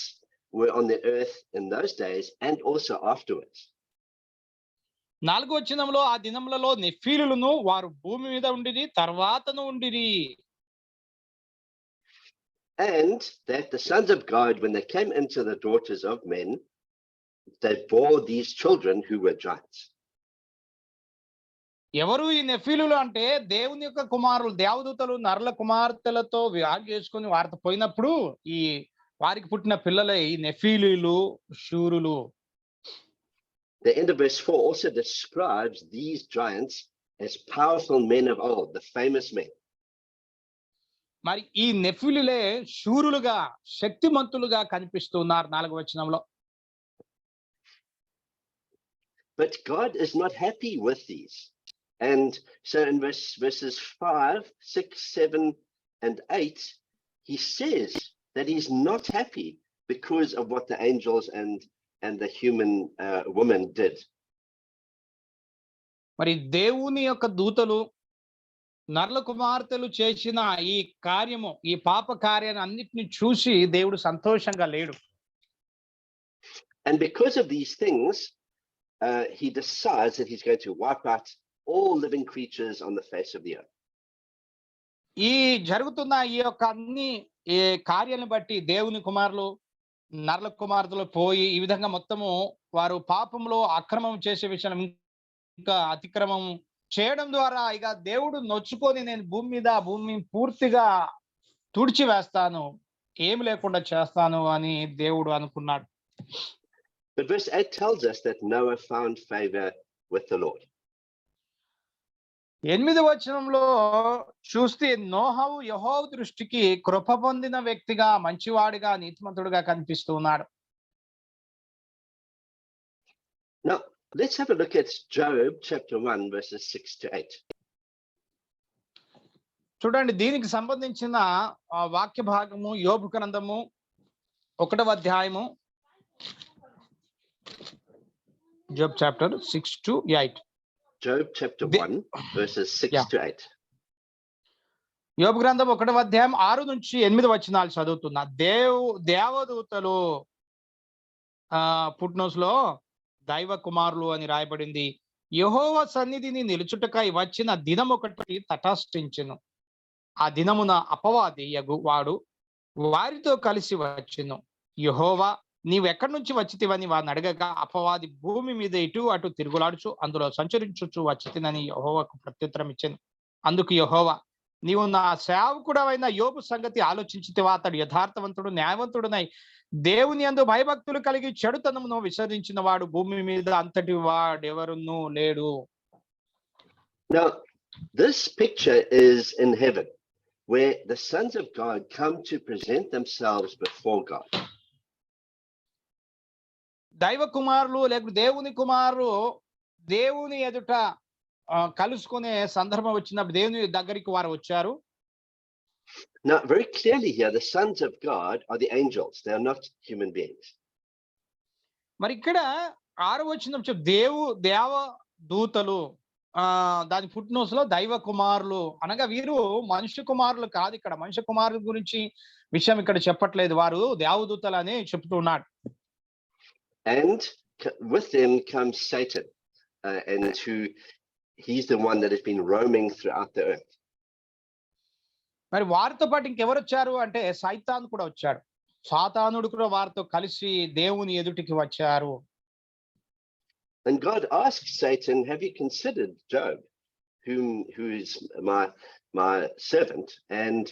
were on the earth in those days and also afterwards. 4వ వచనంలో ఆ దినములలో నెఫీలులను వారు భూమి మీద ఉండిరి, తర్వాతను ఉండిరి. And that the sons of God, when they came into the daughters of men, they bore these children who were giants. ఎవరు ఈ నెఫీలులు అంటే దేవుని యొక్క కుమారులు, దేవదూతలు నరుల కుమార్తెలతో వివాహం చేసుకొని వారితో పోయినప్పుడు ఈ వారికి పుట్టిన పిల్లలే ఈ నెఫీలులు, శూరులు. The end of verse 4 also describes these giants as powerful men of old, the famous men. మరి ఈ నెఫీలులే శూరులుగా, శక్తిమంతులుగా కనిపిస్తున్నారు 4వ వచనంలో. But God is not happy with these. And so in verses 5, 6, 7, and 8, he says that he's not happy because of what the angels and the human woman did. మరి దేవుని యొక్క దూతలు నరుల కుమార్తెలు చేసిన ఈ కార్యము, ఈ పాప కార్యాన్ని అన్నిటిని చూసి దేవుడు సంతోషంగా లేడు. And because of these things, he decides that he's going to wipe out all living creatures on the face of the earth. ఈ జరుగుతున్న ఈ యొక్క అన్ని ఈ కార్యాలను బట్టి దేవుని కుమారులు నరుల కుమార్తెలు పోయి ఈ విధంగా మొత్తము వారు పాపంలో అక్రమం చేసే విషయం, ఇంకా అతిక్రమం చేయడం ద్వారా ఇక దేవుడు నొచ్చుకొని నేను భూమిని పూర్తిగా తుడిచి వేస్తాను, ఏమి లేకుండా చేస్తాను అని దేవుడు అనుకున్నాడు. But verse 8 tells us that Noah found favor with the Lord. 8వ వచనంలో చూస్తే నోహవు యెహోవా దృష్టికి కృప పొందిన వ్యక్తిగా, మంచివాడిగా, నీతిమంతుడిగా కనిపిస్తూ ఉన్నాడు. Now, let's have a look at Job chapter 1, verses 6 to 8. చూడండి, దీనికి సంబంధించిన వాక్య భాగము యోబు గ్రంథము 1వ అధ్యాయము, Job chapter 6 to 8. Job chapter 1, verses 6 to 8. యోబు గ్రంథం 1వ అధ్యాయం 6 నుంచి 8 వచనాలు చదువుతున్నా. దేవదూతలు ఫుట్నోట్స్ లో దైవ కుమారులు అని రాయబడింది. యెహోవా సన్నిధిని నిలుచుటకై వచ్చిన దినం ఒకటి తటస్థించెను. ఆ దినమున అపవాది వాడు వారితో కలిసి వచ్చెను. యెహోవా నీవెక్కడి నుంచి వచ్చితివని వారిని అడగగా, అపవాది భూమి మీద ఇటు అటు తిరుగులాడుచు అందులో సంచరించుచు వచ్చితినని యెహోవాకు ప్రత్యుత్తరం ఇచ్చెను. అందుకు యెహోవా, నీవు నా సేవకుడవైన యోబు సంగతి ఆలోచించితివా? అతడు యథార్థవంతుడు, న్యాయవంతుడునై దేవుని యందు భయభక్తులు కలిగి చెడుతనమును విసర్జించిన వాడు భూమి మీద అంతటి వాడెవరునూ లేడు. Now, this picture is in heaven, where the sons of God come to present themselves before God. దైవ కుమారులు లేక దేవుని కుమారులు దేవుని ఎదుట కలుసుకునే సందర్భం వచ్చినప్పుడు దేవుని దగ్గరికి వారు వచ్చారు. Now, very clearly here, the sons of God are the angels. They are not human beings. మరి ఇక్కడ 6వ వచనం దేవ దూతలు దాని ఫుట్ నోట్స్ లో దైవ కుమారులు అనగా వీరు మనుష్య కుమారులు కాదు. ఇక్కడ మనుష్య కుమారుల గురించి విషయం ఇక్కడ చెప్పట్లేదు, వారు దేవదూతలు అని చెప్తున్నాడు. And with them comes Satan, and he's the one that has been roaming throughout the earth. మరి వారితో పాటు ఇంకెవరు వచ్చారు అంటే సైతాను కూడా వచ్చాడు. సాతానుడు కూడా వారితో కలిసి దేవుని ఎదుటికి వచ్చారు. And God asked Satan, have you considered Job, who is my servant? And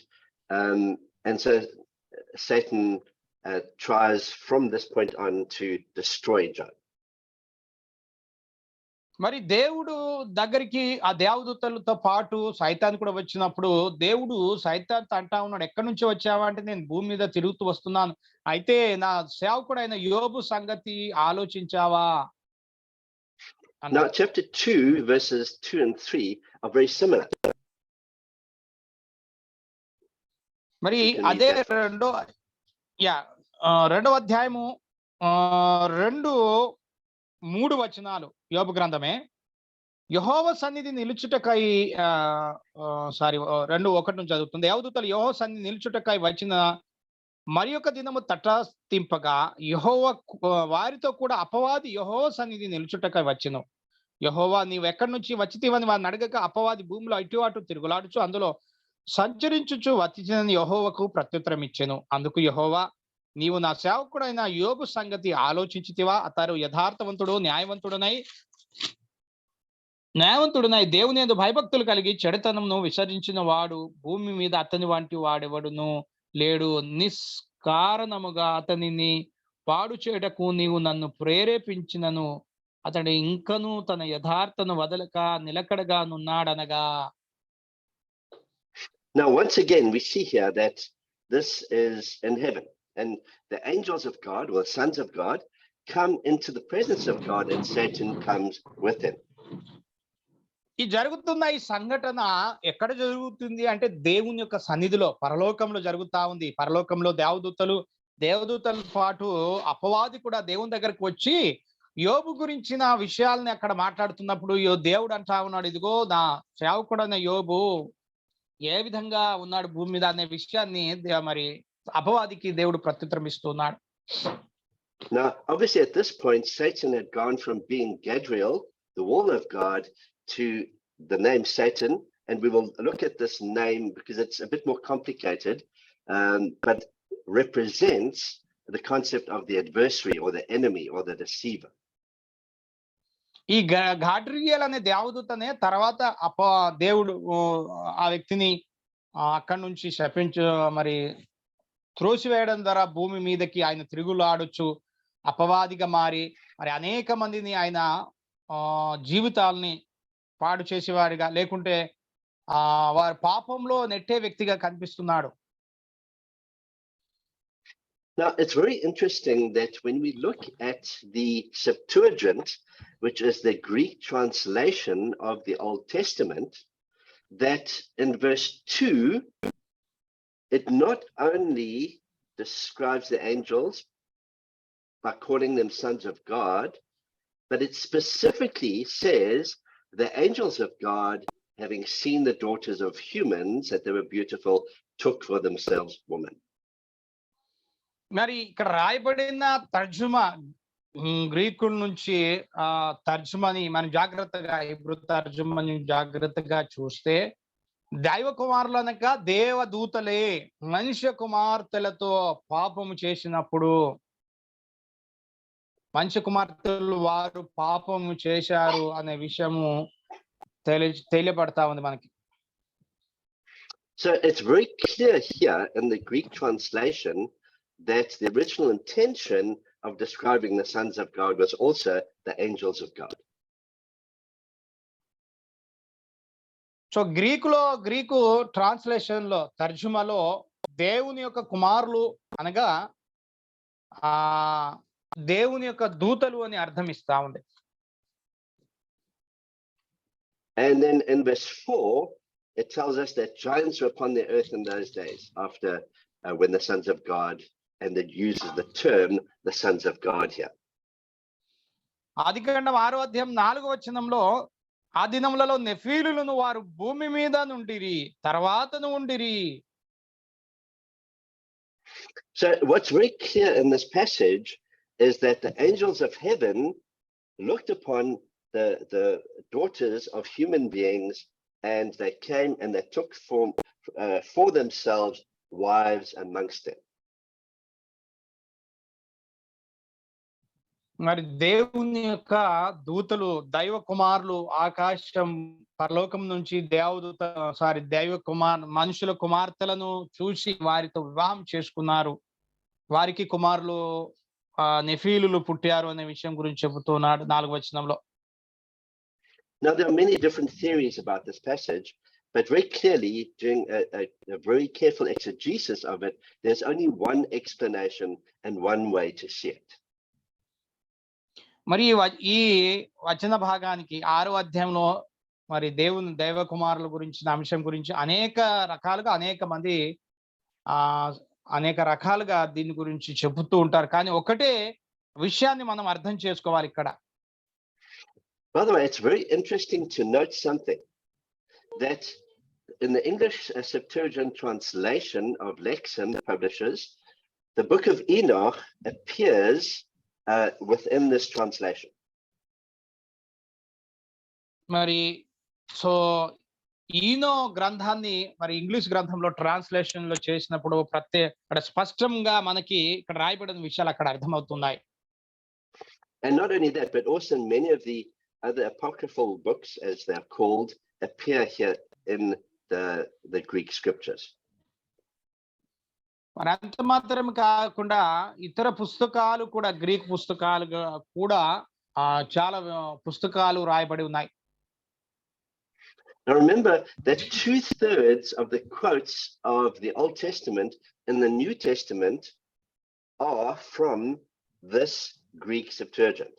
so Satan tries from this point on to destroy Job. మరి దేవుడు దగ్గరికి ఆ దేవదూతలతో పాటు సైతాన్ కూడా వచ్చినప్పుడు దేవుడు సైతాన్ అంటా ఉన్నాడు, ఎక్కడి నుంచి వచ్చావా అంటే నేను భూమి మీద తిరుగుతూ వస్తున్నాను, అయితే నా సేవకుడైన యోబు సంగతి ఆలోచించావా? Now chapter 2 verses 2 and 3 are very similar. మరి అదే రెండవ అధ్యాయము 2-3 వచనాలు యోబు గ్రంథమే. యెహోవా సన్నిధి నిలుచుటకై 2:1 నుంచి చదువుతుంది. దేవదూతలు యెహోవా సన్నిధి నిలుచుటకై వచ్చిన మరి ఒక దినము తటస్థింపగా యెహోవా వారితో కూడా అపవాది యెహోవా సన్నిధి నిలుచుటకై వచ్చెను. యెహోవా నీవు ఎక్కడి నుంచి వచ్చితివని వారిని అడగక అపవాది భూమిలో ఇటు అటు తిరుగులాడుచు అందులో సంచరించుచు వచ్చిన యెహోవాకు ప్రత్యుత్తరం ఇచ్చెను. అందుకు యెహోవా, నీవు నా సేవకుడైన యోబు సంగతి ఆలోచించితివా? అతడు యథార్థవంతుడు న్యాయవంతుడునై దేవుని యందు భయభక్తులు కలిగి చెడుతనమును విసర్జించిన వాడు భూమి మీద అతని వంటి వాడెవడును లేడు. నిష్కారణముగా అతనిని పాడు చేయటకు నీవు నన్ను ప్రేరేపించినను అతడు ఇంకను తన యథార్థను వదలక నిలకడగా నున్నాడనగా. Now once again we see here that this is in heaven, and the angels of God, or sons of God, come into the presence of God, and Satan comes with him. ఈ జరుగుతున్న ఈ సంఘటన ఎక్కడ జరుగుతుంది అంటే దేవుని యొక్క సన్నిధిలో పరలోకంలో జరుగుతా ఉంది. పరలోకంలో దేవదూతల పాటు అపవాది కూడా దేవుని దగ్గరకు వచ్చి యోబు గురించిన విషయాలని అక్కడ మాట్లాడుతున్నప్పుడు దేవుడు అంటా ఉన్నాడు, ఇదిగో నా సేవకుడైన యోబు ఏ విధంగా ఉన్నాడు భూమి మీద అనే విషయాన్ని మరి అపవాదికి దేవుడు ప్రత్యుత్తరం ఇస్తున్నాడు. Now obviously at this point Satan had gone from being Gadriel, the wall of God, to the name Satan, and we will look at this name because it's a bit more complicated, but represents the concept of the adversary or the enemy or the deceiver. ఈ గాడ్రియల్ అనే దేవదూతనే తర్వాత దేవుడు ఆ వ్యక్తిని అక్కడి నుంచి మరి త్రోసివేయడం ద్వారా భూమి మీదకి ఆయన తిరుగులాడొచ్చు అపవాదిగా మారి మరి అనేక మందిని ఆయన జీవితాలని పాడు చేసేవాడిగా లేకుంటే వారి పాపంలో నెట్టే వ్యక్తిగా కనిపిస్తున్నాడు. Now it's very interesting that when we look at the Septuagint, which is the Greek translation of the Old Testament, that in verse 2 it not only describes the angels by calling them sons of God, but it specifically says the angels of God, having seen the daughters of humans that they were beautiful, took for themselves women. మరి ఇక్కడ రాయబడిన తర్జుమా గ్రీకుల నుంచి తర్జుమాని మనం జాగ్రత్తగా హీబ్రూ తర్జుమాని జాగ్రత్తగా చూస్తే దైవ కుమారులు అనగా దేవదూతలే మనుష్య కుమార్తెలతో పాపము చేసినప్పుడు మనుష్య కుమార్తెలు వారు పాపము చేశారు అనే విషయము తెలియబడతా ఉంది మనకి. So it's very clear here in the Greek translation that the original intention of describing the sons of God was also the angels of God. So Greek translation లో తర్జుమాలో దేవుని యొక్క కుమారులు అనగా దేవుని యొక్క దూతలు అని అర్థం ఇస్తా ఉంది. And then in verse 4 it tells us that giants were upon the earth in those days after when the sons of God, and it uses the term the sons of God here. ఆదికాండం 6వ అధ్యాయం 4వ వచనంలో ఆ దినములలో నెఫీలులను వారు భూమి మీద నుండిరి, తర్వాతను ఉండిరి. So what's very clear in this passage is that the angels of heaven looked upon the daughters of human beings, and they came and they took form for themselves wives amongst them. మరి దేవుని యొక్క దూతలు, దైవ కుమారులు ఆకాశం పరలోకం నుంచి మనుషుల కుమార్తెలను చూసి వారితో వివాహం చేసుకున్నారు. వారికి కుమారులు నెఫీలులు పుట్టారు అనే విషయం గురించి చెబుతున్నాడు 4వ వచనంలో. Now there are many different theories about this passage, but very clearly, doing a very careful exegesis of it, there's only one explanation and one way to see it. మరి ఈ వచన భాగానికి 6వ అధ్యాయంలో మరి దైవ కుమారుల గురించిన అంశం గురించి అనేక రకాలుగా దీని గురించి చెబుతూ ఉంటారు. కానీ ఒకటే విషయాన్ని మనం అర్థం చేసుకోవాలి ఇక్కడ. By the way, it's very interesting to note something, that in the English Septuagint translation of Lexham publishers, the book of Enoch appears within this translation. మరి సో ఈనో గ్రంథాన్ని మరి ఇంగ్లీష్ గ్రంథంలో ట్రాన్స్లేషన్ లో చేసినప్పుడు అక్కడ స్పష్టంగా మనకి ఇక్కడ రాయబడిన విషయాలు అక్కడ అర్థమవుతున్నాయి. And not only that, but also many of the other apocryphal books, as they're called, appear here in the Greek scriptures. మరి అంత మాత్రం కాకుండా ఇతర పుస్తకాలు కూడా, గ్రీక్ పుస్తకాలు కూడా చాలా పుస్తకాలు రాయబడి ఉన్నాయి. Now remember that 2/3 of the quotes of the Old Testament and the New Testament are from this Greek Septuagint.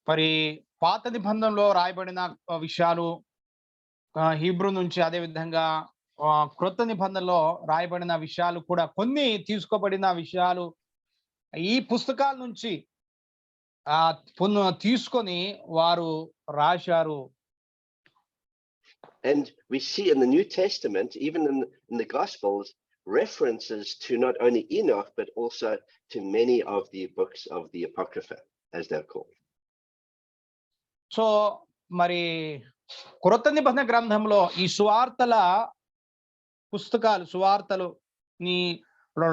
మరి పాత నిబంధనలో రాయబడిన విషయాలు హీబ్రూ నుంచి, అదే విధంగా క్రొత్త నిబంధనలో రాయబడిన విషయాలు కూడా కొన్ని తీసుకోబడిన విషయాలు ఈ పుస్తకాల నుంచి తీసుకొని వారు రాశారు. And we see in the New Testament, even in the Gospels, references to not only Enoch, but also to many of the books of the Apocrypha, as they're called. So మరి క్రొత్త నిబంధన గ్రంథంలో ఈ సువార్తలు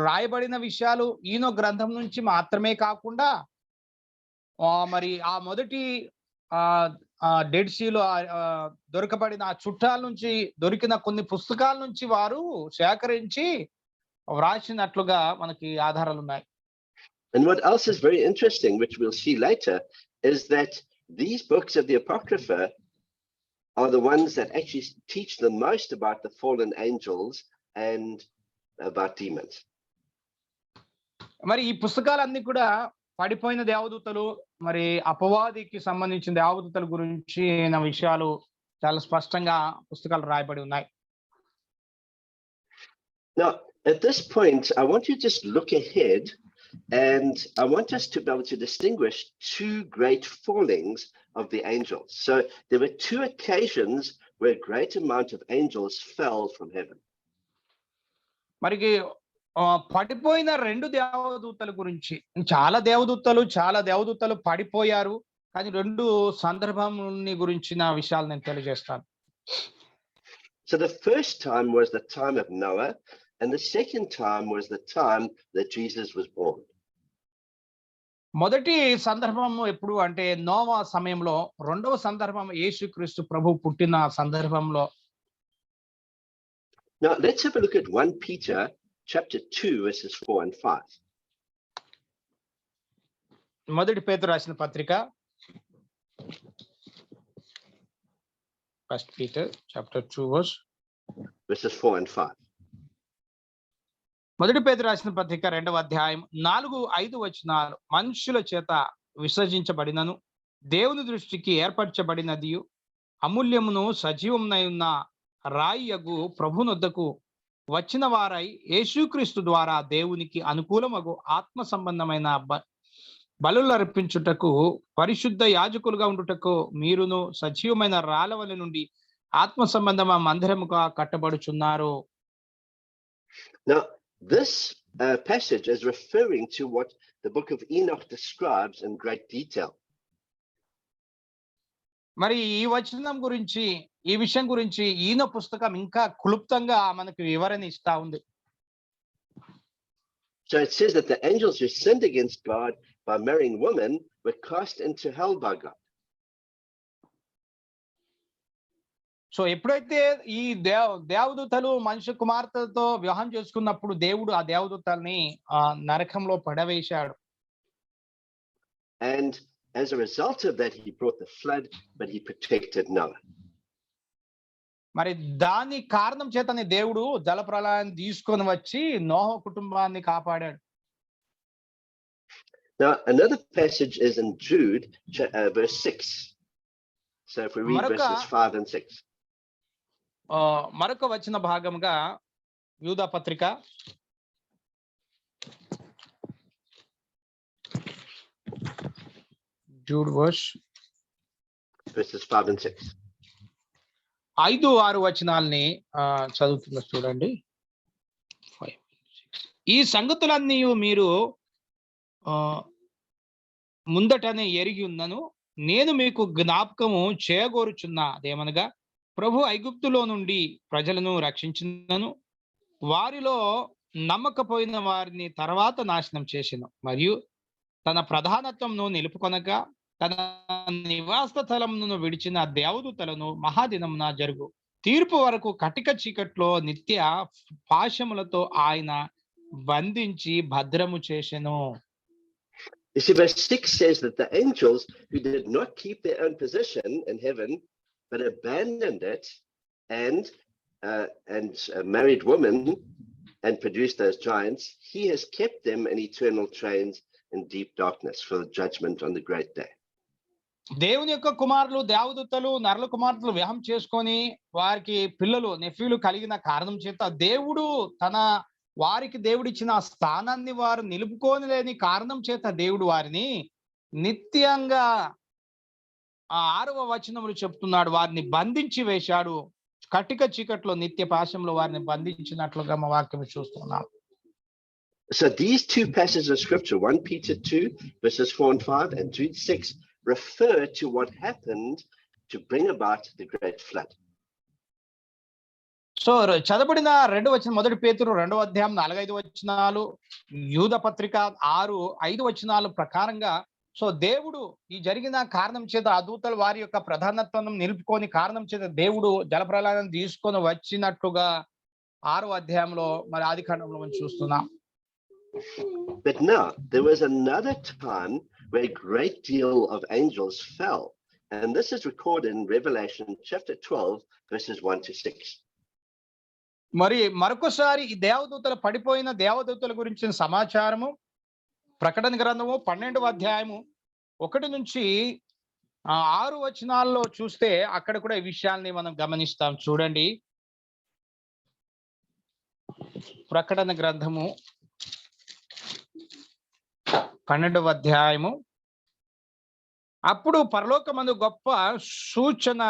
రాయబడిన విషయాలు ఈనో గ్రంథం నుంచి మాత్రమే కాకుండా మరి ఆ మొదటి డెడ్ సీలో దొరకబడిన ఆ చుట్టాల నుంచి దొరికిన కొన్ని పుస్తకాల నుంచి వారు సేకరించి వ్రాసినట్లుగా మనకి ఆధారాలు ఉన్నాయి. And what else is very interesting, which we'll see later, is that these books of the Apocrypha are the ones that actually teach the most about the fallen angels and about demons. మరి ఈ పుస్తకాలన్నీ కూడా పడిపోయిన దేవదూతలు, మరి అపవాదికి సంబంధించిన దేవదూతల గురించి విషయాలు చాలా స్పష్టంగా పుస్తకాలు రాయబడి ఉన్నాయి. Now, at this point, I want you to just look ahead, and I want us to be able to distinguish two great fallings of the angels. So there were two occasions where a great amount of angels fell from heaven. మరి పడిపోయిన 2 దేవదూతల గురించి, చాలా దేవదూతలు పడిపోయారు, కానీ 2 సందర్భాలని గురించిన విషయాలు నేను తెలియజేస్తాను. So the first time was the time of Noah, and the second time was the time that Jesus was born. మొదటి సందర్భం ఎప్పుడు అంటే నోవా సమయంలో, రెండవ సందర్భం యేసుక్రీస్తు ప్రభు పుట్టిన సందర్భంలో. Now let's have a look at 1 Peter chapter 2 verses 4 and 5. మొదటి పేతురు రాసిన పత్రిక 1 Peter chapter 2 verses 4 and 5. మొదటి పేతురు రాసిన పత్రిక 2వ అధ్యాయం 4-5 వచనాలు. మనుషుల చేత విసర్జించబడినను దేవుని దృష్టికి ఏర్పరచబడినది అమూల్యమును సజీవమునై ఉన్న రాయియగు ప్రభునొద్దకు వచ్చిన వారై యేసుక్రీస్తు ద్వారా దేవునికి అనుకూలమగు ఆత్మ సంబంధమైన బలులు అర్పించుటకు పరిశుద్ధ యాజకులుగా ఉండుటకు మీరును సజీవమైన రాళ్ళవలి నుండి ఆత్మ సంబంధమ మందిరముగా కట్టబడుచున్నారు. Now, this passage is referring to what the book of Enoch describes in great detail. మరి ఈ వచనం గురించి, ఈ విషయం గురించి ఈయన పుస్తకం ఇంకా క్లుప్తంగా మనకు వివరణ ఇస్తా ఉంది. So it says that the angels who sinned against God by marrying women were cast into hell by God. So ఎప్పుడైతే ఈ దేవదూతలు మనుష్య కుమార్తెతో వివాహం చేసుకున్నప్పుడు దేవుడు ఆ దేవదూతల్ని నరకంలో పడవేశాడు. And as a result of that, he brought the flood, but he protected Noah. మరి దాని కారణం చేతనే దేవుడు జలప్రళయాన్ని తీసుకొని వచ్చి నోహ కుటుంబాన్ని కాపాడాడు. Now, another passage is in Jude, verse 6. So if we read verses 5 and 6. మరొక వచన భాగంగా యూదా పత్రిక Jude verses 5 and 6. 5-6 వచనాల్ని చదువుతున్నా చూడండి. ఈ సంగతులన్నీ మీరు ముందటనే ఎరిగి ఉన్నను, నేను మీకు జ్ఞాపకము చేయగోరుచున్నా అదేమనగా, ప్రభు ఐగుప్తులో నుండి ప్రజలను రక్షించినను, వారిలో నమ్మకపోయిన వారిని తర్వాత నాశనం చేసెను, మరియు తన ప్రధానత్వంను నిలుపుకొనక తన నివాస స్థలమును విడిచిన దేవదూతలను మహాదినమున జరుగు తీర్పు వరకు కటిక చీకట్లో నిత్య పాశములతో ఆయన బంధించి భద్రము చేసెను. You see, verse 6 says that the angels who did not keep their own position in heaven, but abandoned it and married women and produced those giants, he has kept them in eternal chains in deep darkness for the judgment on the great day. దేవుని యొక్క కుమారులు దేవదూతలు నరుల కుమార్తెలు వివాహం చేసుకొని వారికి పిల్లలు నెఫ్యూలు కలిగిన కారణం చేత దేవుడు వారికి దేవుడిచ్చిన స్థానాన్ని వారు నిలుపుకోలేని కారణం చేత దేవుడు వారిని నిత్యంగా 6వ వచనములు చెప్తున్నాడు, వారిని బంధించి వేశాడు, కటిక చీకట్లో నిత్య పాశంలో వారిని బంధించినట్లుగా మా వాక్యం చూస్తున్నాం. So these two passages of scripture, 1 Peter 2 verses 4 and 5 and Jude 6, refer to what happened to bring about the great flood. So చదవబడిన 2 వచనం 1 పేతురు 2వ అధ్యాయం 4-5 వచనాలు, యూద పత్రిక 6-5 వచనాల ప్రకారంగా సో దేవుడు ఈ జరిగిన కారణం చేత ఆ దూతలు వారి యొక్క ప్రధానత్వం నిలుపుకొని కారణం చేత దేవుడు జలప్రళయాన్ని తీసుకొని వచ్చినట్లుగా 6వ అధ్యాయంలో మరి ఆదికాండంలో మనం చూస్తున్నాం. But now there was another time where a great deal of angels fell, and this is recorded in Revelation chapter 12 verses 1 to 6. మరి మరొకసారి ఈ దేవదూతలు పడిపోయిన దేవదూతల గురించిన సమాచారము ప్రకటన గ్రంథము 12వ అధ్యాయము 1 నుంచి 6 వచనాల్లో చూస్తే అక్కడ కూడా ఈ విషయాల్ని మనం గమనిస్తాం. చూడండి, ప్రకటన గ్రంథము 12వ అధ్యాయము. అప్పుడు పరలోకమందు గొప్ప సూచన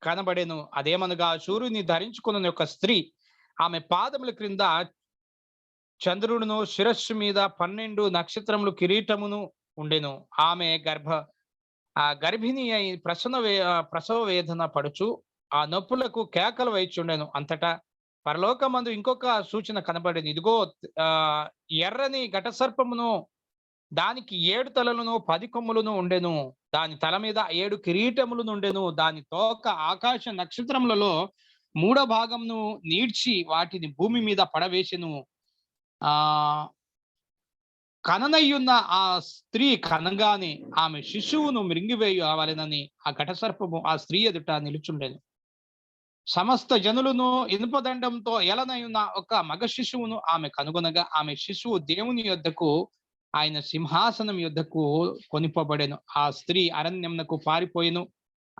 కనబడెను, అదేమనగా సూర్యుని ధరించుకున్న ఒక స్త్రీ, ఆమె పాదముల క్రింద చంద్రుడును, శిరస్సు మీద 12 నక్షత్రములు కిరీటమును ఉండెను. ఆమె గర్భిణి అయి ప్రసవ వేదన పడుచు ఆ నొప్పులకు కేకలు వేయిచుండెను. అంతటా పరలోకమందు ఇంకొక సూచన కనబడింది, ఇదిగో ఎర్రని ఘటసర్పమును, దానికి 7 తలలను 10 కొమ్ములను ఉండెను, దాని తల మీద 7 కిరీటములను ఉండెను, దాని తోక ఆకాశ నక్షత్రములలో 3వ భాగమును నీడ్చి వాటిని భూమి మీద పడవేసెను. కననయ్యున్న ఆ స్త్రీ కనగానే ఆమె శిశువును మృంగివేయవలెనని ఆ ఘటసర్పము ఆ స్త్రీ ఎదుట నిలుచుండెను. సమస్త జనులను ఇనుపదండంతో ఎలనయున్న ఒక మగ శిశువును ఆమె కనుగొనగా, ఆమె శిశువు దేవుని యొద్దకు, ఆయన సింహాసనం యొద్దకు కొనిపోబడెను. ఆ స్త్రీ అరణ్యమునకు పారిపోయెను.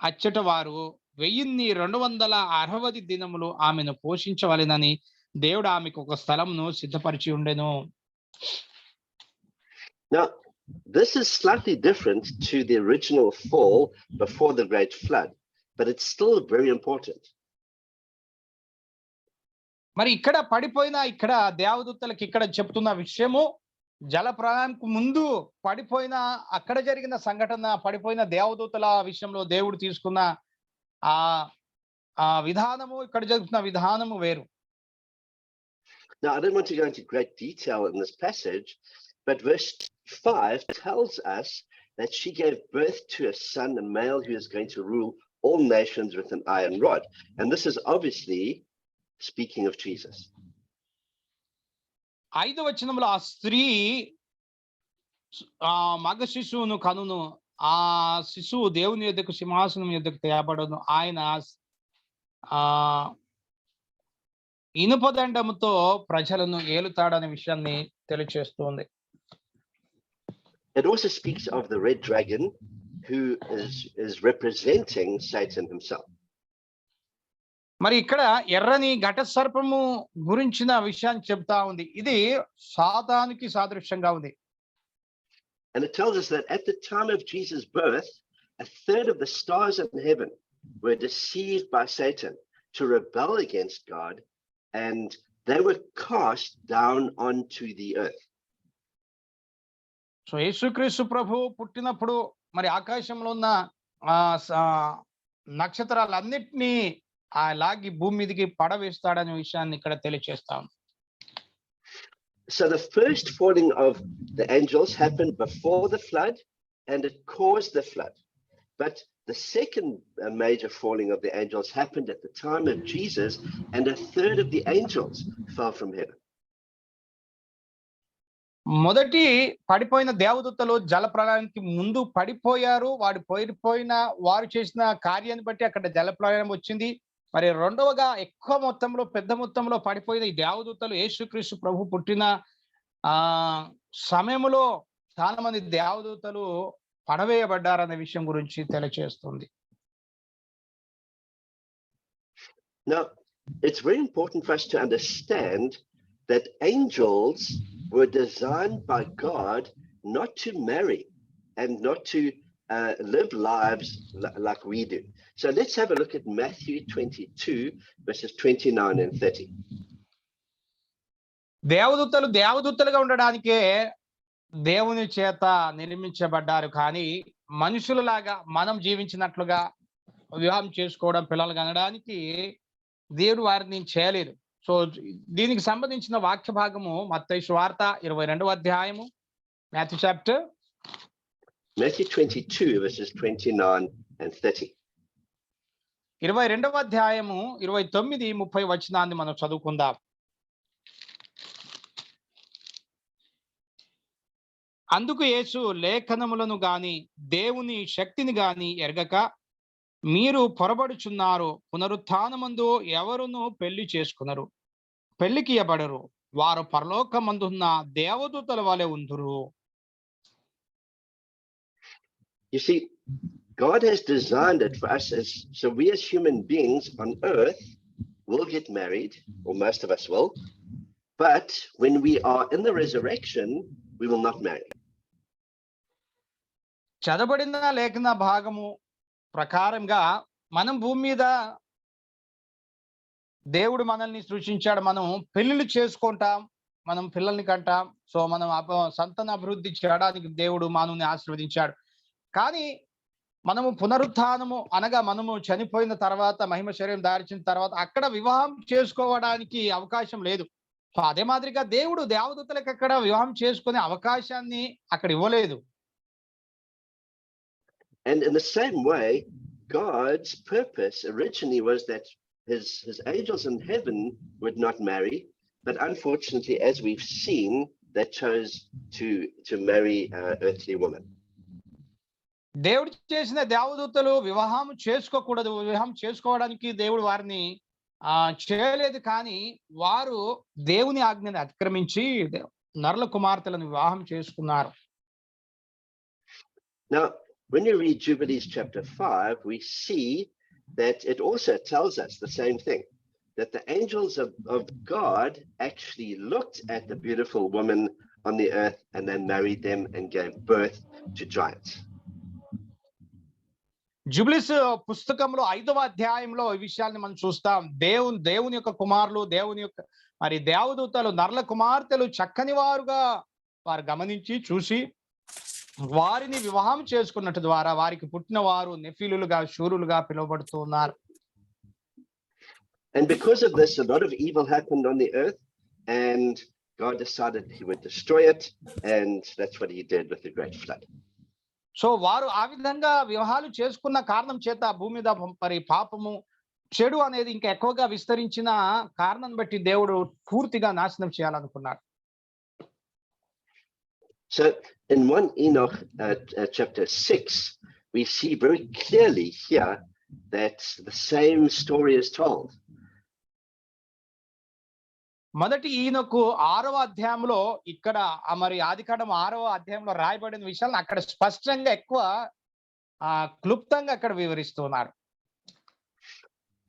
అచ్చట వారు 1260 దినములు ఆమెను పోషించవలెనని దేవుడు ఆమెకు ఒక స్థలమును సిద్ధపరిచి ఉండెను. Now, This is slightly different to the original fall before the great flood, but it's still very important. మరి ఇక్కడ పడిపోయిన ఇక్కడ దేవదూతలకు ఇక్కడ చెప్తున్న విషయము జల ప్రళయానికి ముందు పడిపోయిన అక్కడ జరిగిన సంఘటన పడిపోయిన దేవదూతల విషయంలో దేవుడు తీసుకున్న ఆ ఆ విధానము ఇక్కడ జరుగుతున్న విధానము వేరు. Now, I don't want to go into great detail in this passage, but verse 5 tells us that she gave birth to a son, a male who is going to rule all nations with an iron rod. And this is obviously speaking of Jesus. 5వ వచనంలో ఆ స్త్రీ ఆ మగ శిశువును కనును, ఆ శిశువు దేవుని యొద్దకు సింహాసనం యొద్దకు తేబడును, ఆయన ఆ ఇనుపదండముతో ప్రజలను ఏలుతాడనే విషయాన్ని తెలియచేస్తుంది. It also speaks of the red dragon who is representing Satan himself. మరి ఇక్కడ ఎర్రని ఘట సర్పము గురించిన విషయాన్ని చెప్తా ఉంది. ఇది సాతానుకి సాదృశ్యంగా ఉంది. And it tells us that at the time of Jesus' birth, a third of the stars in heaven were deceived by Satan to rebel against God, and they were cast down onto the earth. So యేసుక్రీస్తు ప్రభు పుట్టినప్పుడు మరి ఆకాశంలో ఉన్న నక్షత్రాలన్నిటినీ ఆ లాగి భూమి మీదకి పడవేస్తాడనే విషయాన్ని ఇక్కడ తెలియచేస్తాం. So the first falling of the angels happened before the flood, and it caused the flood. But the second major falling of the angels happened at the time of Jesus, and a third of the angels fell from heaven. మొదటి పడిపోయిన దేవదూతలు జల ప్రళయానికి ముందు పడిపోయారు. వారు చేసిన కార్యాన్ని బట్టి అక్కడ జల ప్రళయం వచ్చింది. మరి రెండవగా ఎక్కువ మొత్తంలో పెద్ద మొత్తంలో పడిపోయిన ఈ దేవదూతలు యేసుక్రీస్తు ప్రభు పుట్టిన సమయంలో చాలా మంది దేవదూతలు పడవేయబడ్డారనే విషయం గురించి తెలియచేస్తుంది. Now, it's very important for us to understand that angels were designed by God not to marry and not to live lives like we do. So let's have a look at Matthew 22, verses 29 and 30. దేవదూతలుగా ఉండడానికే దేవుని చేత నిర్మించబడ్డారు. కానీ మనుషులలాగా మనం జీవించినట్లుగా వివాహం చేసుకోవడం, పిల్లలు కనడానికి దేవుడు వారిని చేయలేదు. సో దీనికి సంబంధించిన వాక్య భాగము మత్తయి సువార్త 22వ అధ్యాయము, Matthew chapter Matthew 22, verses 29 and 30. 22వ అధ్యాయము 29, 30 వచనాన్ని మనం చదువుకుందాం. అందుకు యేసు లేఖనములను గాని దేవుని శక్తిని గాని ఎరగక మీరు పొరబడుచున్నారు. పునరుత్థానమందు ఎవరును పెళ్లి చేసుకునరు, పెళ్లికి ఇయ్యబడరు, వారు పరలోకమందున్న దేవదూతల వలె ఉందురు. You see, God has designed it for us so we as human beings on earth will get married, or most of us will, but when we are in the resurrection, we will not marry. చదవబడిన లేఖన భాగము ప్రకారంగా మనం భూమి మీద దేవుడు మనల్ని సృష్టించాడు. మనం పెళ్లిళ్ళు చేసుకుంటాం, మనం పిల్లల్ని కంటాం. సో మనం సంతాన అభివృద్ధి చేయడానికి దేవుడు మానవుని ఆశీర్వదించాడు. కానీ మనము పునరుత్థానము అనగా మనము చనిపోయిన తర్వాత, మహిమ శరీరం దాల్చిన తర్వాత అక్కడ వివాహం చేసుకోవడానికి అవకాశం లేదు. సో అదే మాదిరిగా దేవుడు దేవదూతలకు అక్కడ వివాహం చేసుకునే అవకాశాన్ని అక్కడ ఇవ్వలేదు. And in the same way, God's purpose originally was that his angels in heaven would not marry, but unfortunately, as we've seen, they chose to marry earthly women. దేవుడు చేసిన దేవదూతలు వివాహం చేసుకోకూడదు, వివాహం చేసుకోవడానికి దేవుడు వారిని చేయలేదు. కానీ వారు దేవుని ఆజ్ఞని అతిక్రమించి నరుల కుమార్తెలను వివాహం చేసుకున్నారు. Now, when you read Jubilees chapter 5, we see that it also tells us the same thing, that the angels of God actually looked at the beautiful woman on the earth, and they married them and gave birth to giants. జుబ్లిస్ పుస్తకంలో 5వ అధ్యాయంలో ఈ విషయాన్ని మనం చూస్తాం. దేవుని యొక్క కుమారులు, దేవుని యొక్క మరి దేవదూతలు, నర్ల కుమార్తెలు చక్కని వారుగా వారు గమనించి చూసి వారిని వివాహం చేసుకున్నట్టు ద్వారా వారికి పుట్టిన వారు నెఫీలులుగా, శూరులుగా పిలువబడుతూ ఉన్నారు. And because of this, a lot of evil happened on the earth, and God decided he would destroy it, and that's what he did with the great flood. So వారు ఆ విధంగా వివాహాలు చేసుకున్న కారణం చేత భూమి మీద మరి పాపము, చెడు అనేది ఇంకా ఎక్కువగా విస్తరించిన కారణం బట్టి దేవుడు పూర్తిగా నాశనం చేయాలనుకున్నాడు. So in 1 Enoch chapter 6, we see very clearly here that the same story is told. మొదటి ఈనొకు 6వ అధ్యాయంలో ఇక్కడ మరి ఆదికాండం 6వ అధ్యాయంలో రాయబడిన విషయాలను అక్కడ స్పష్టంగా ఎక్కువ క్లుప్తంగా అక్కడ వివరిస్తున్నారు.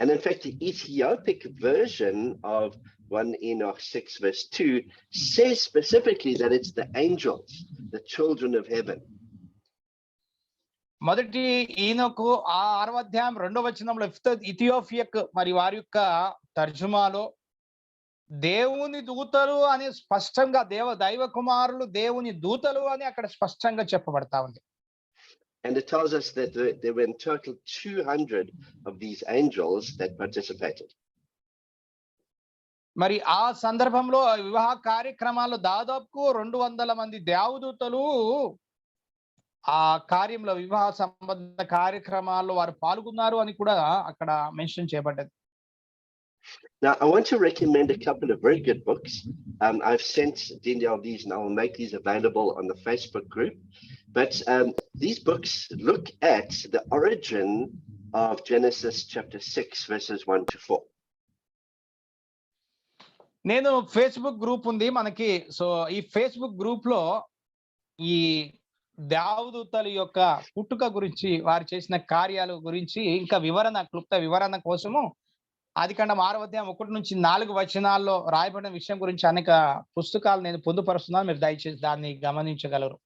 And in fact, the Ethiopic version of 1 Enoch 6 verse 2 says specifically that it's the angels, the children of heaven. మొదటి ఈనొకు 6వ అధ్యాయం 2వ వచనంలో ఇథియోపియక్ మరి వారి యొక్క తర్జుమాలో దేవుని దూతలు అని స్పష్టంగా దైవ కుమారులు దేవుని దూతలు అని అక్కడ స్పష్టంగా చెప్పబడతా ఉంది. And it tells us that there were in total 200 of these angels that participated. మరి ఆ సందర్భంలో వివాహ కార్యక్రమాల్లో దాదాపు 200 మంది దేవదూతలు ఆ కార్యంలో, వివాహ సంబంధ కార్యక్రమాల్లో వారు పాల్గొన్నారు అని కూడా అక్కడ mention చేయబడ్డది. Now, I want to recommend a couple of very good books. I've sent Danielle these, and I will make these available on the Facebook group. But these books look at the origin of Genesis chapter 6, verses 1 to 4. నేను ఫేస్బుక్ గ్రూప్ ఉంది మనకి. సో ఈ ఫేస్బుక్ గ్రూప్ లో ఈ దేవదూతల యొక్క పుట్టుక గురించి, వారు చేసిన కార్యాల గురించి ఇంకా క్లుప్త వివరణ కోసము ఆదికాండం 6వ అధ్యాయం 1 నుంచి 4 వచనాల్లో రాయబడిన విషయం గురించి అనేక పుస్తకాలు నేను పొందుపరుస్తున్నాను. మీరు దయచేసి దాన్ని గమనించగలరు.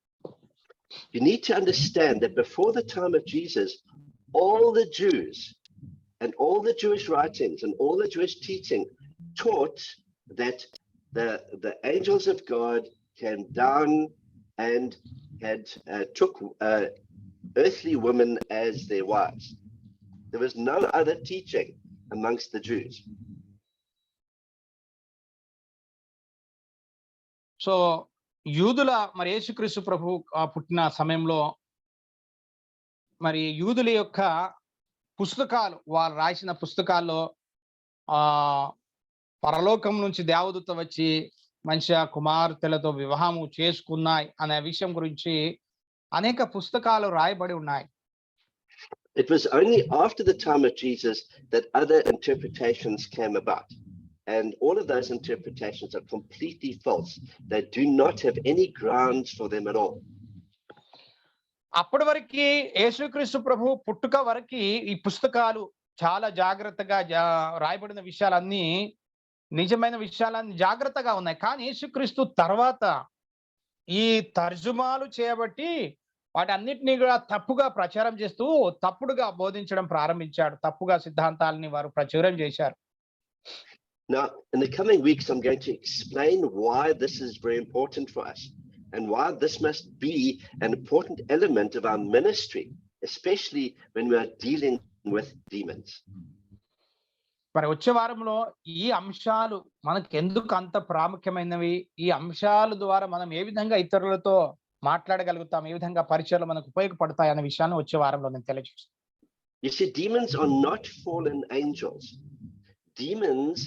You need to understand that before the time of Jesus, all the Jews and all the Jewish writings and all the Jewish teaching taught that the angels of God came down and took earthly women as their wives. There was no other teaching amongst the Jews. So యూదుల మరి యేసుక్రీస్తు ప్రభు పుట్టిన సమయంలో మరి యూదుల యొక్క పుస్తకాలు, వారు రాసిన పుస్తకాల్లో పరలోకం నుంచి దేవదూత వచ్చి మంచిగా కుమార్తెలతో వివాహము చేసుకున్నాయి అనే విషయం గురించి అనేక పుస్తకాలు రాయబడి ఉన్నాయి. It was only after the time of Jesus that other interpretations came about. And all of those interpretations are completely false. They do not have any grounds for them at all. అప్పటి వరకు యేసుక్రీస్తు ప్రభు పుట్టుక వరకు ఈ పుస్తకాలు చాలా జాగ్రత్తగా రాయబడిన విషయాలన్నీ నిజమైన విషయాలన్నీ జాగ్రత్తగా ఉన్నాయి. కానీ యేసుక్రీస్తు తర్వాత ఈ తర్జుమాలు చేయబట్టి వాటి అన్నిటినీ కూడా తప్పుగా ప్రచారం చేస్తూ తప్పుడుగా బోధించడం ప్రారంభించాడు. తప్పుగా సిద్ధాంతాలని వారు ప్రచురం చేశారు. Now, in the coming weeks, I'm going to explain why this is very important for us and why this must be an important element of our ministry, especially when we are dealing with demons. మరి వచ్చే వారంలో ఈ అంశాలు మనకు ఎందుకు అంత ప్రాముఖ్యమైనవి, ఈ అంశాల ద్వారా మనం ఏ విధంగా ఇతరులతో మాట్లాడగలుగుతాం, ఏ విధంగా పరిచయాలు మనకు ఉపయోగపడతాయి అనే విషయాన్ని వచ్చే వారంలో నేను తెలియజేస్తాను. You see, demons are not fallen angels. Demons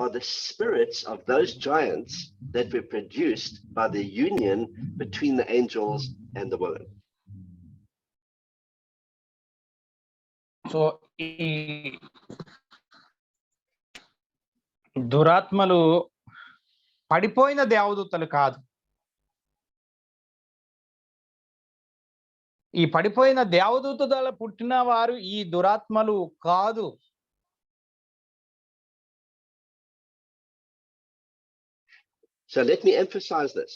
are the spirits of those giants that were produced by the union between the angels and the woman. So ఈ దురాత్మలు పడిపోయిన దేవదూతలు కాదు. ఈ పడిపోయిన దేవదూతల పుట్టిన వారు ఈ దురాత్మలు కాదు. So let me emphasize this.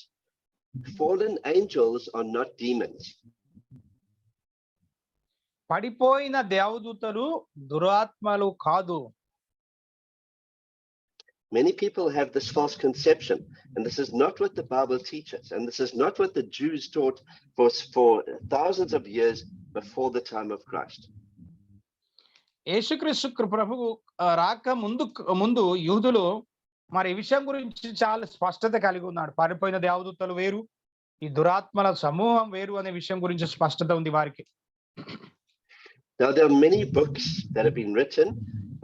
fallen angels are not demons. పడిపోయిన దేవదూతలు దురాత్మలు కాదు. Many people have this false conception, and this is not what the Bible teaches, and this is not what the Jews taught for thousands of years before the time of Christ. యేసుక్రీస్తు ప్రభువు రాక ముందు యూదులు మరి ఈ విషయం గురించి చాలా స్పష్టత కలిగి ఉన్నాడు. పడిపోయిన దేవదూతలు వేరు, ఈ దురాత్మల సమూహం వేరు అనే విషయం గురించి స్పష్టత ఉంది వారికి. Now, there are many books that have been written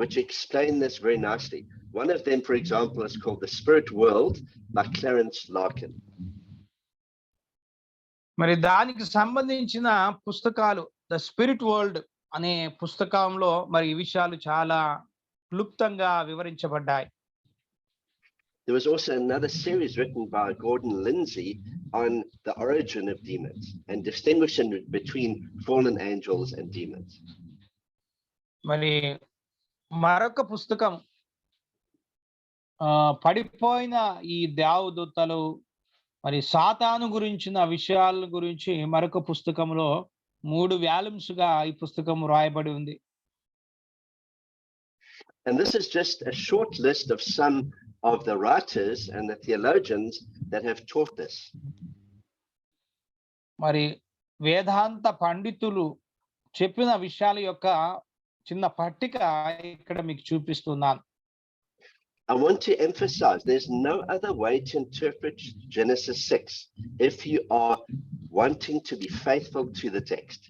which explain this very nicely. One of them, for example, is called The Spirit World by Clarence Larkin. మరి దానికి సంబంధించిన పుస్తకాలు ద స్పిరిట్ వరల్డ్ అనే పుస్తకంలో మరి ఈ విషయాలు చాలా క్లుప్తంగా వివరించబడ్డాయి. There was also another series written by Gordon Lindsay on the origin of demons and distinguishing between fallen angels and demons. మరి మరొక పుస్తకం పడిపోయిన ఈ దేవదూతలు మరి సాతాను గురించిన విషయాల గురించి మరొక పుస్తకంలో 3 వాల్యూమ్స్ గా ఈ పుస్తకం రాయబడి ఉంది. And this is just a short list of some of the writers and the theologians that have taught this. మరి వేదాంత పండితులు చెప్పిన విషయాల యొక్క చిన్న పట్టిక ఇక్కడ మీకు చూపిస్తున్నాను. I want to emphasize there's no other way to interpret Genesis 6 if you are wanting to be faithful to the text.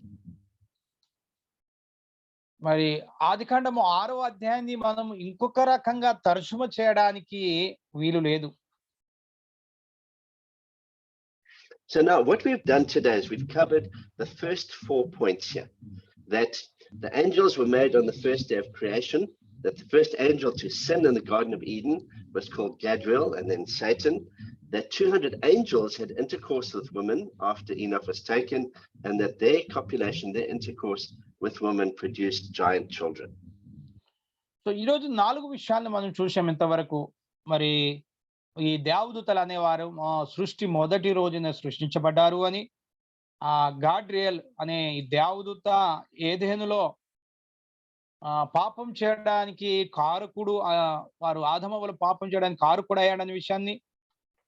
మరి ఆదికాండము 6వ అధ్యాయాన్ని మనం ఇంకొక రకంగా తర్జుమా చేయడానికి వీలు లేదు. So now what we've done today is we've covered the first 4 points here. That the angels were made on the first day of creation, that the first angel to sin in the Garden of Eden was called Gadriel and then Satan, that 200 angels had intercourse with women after Enoch was taken, and that their copulation, their intercourse with women produced giant children. So ఈరోజు 4 విషయాలను మనం చూసాం ఇంతవరకు. మరి ఈ దేవదూతలు అనేవారు సృష్టి మొదటి రోజున సృష్టించబడ్డారు అని, గాడ్రియల్ అనే ఈ దేవదూత ఏదెనులో పాపం చేయడానికి కారకుడు, వారు ఆదమవలు పాపం చేయడానికి కారకుడు అయ్యాడనే విషయాన్ని,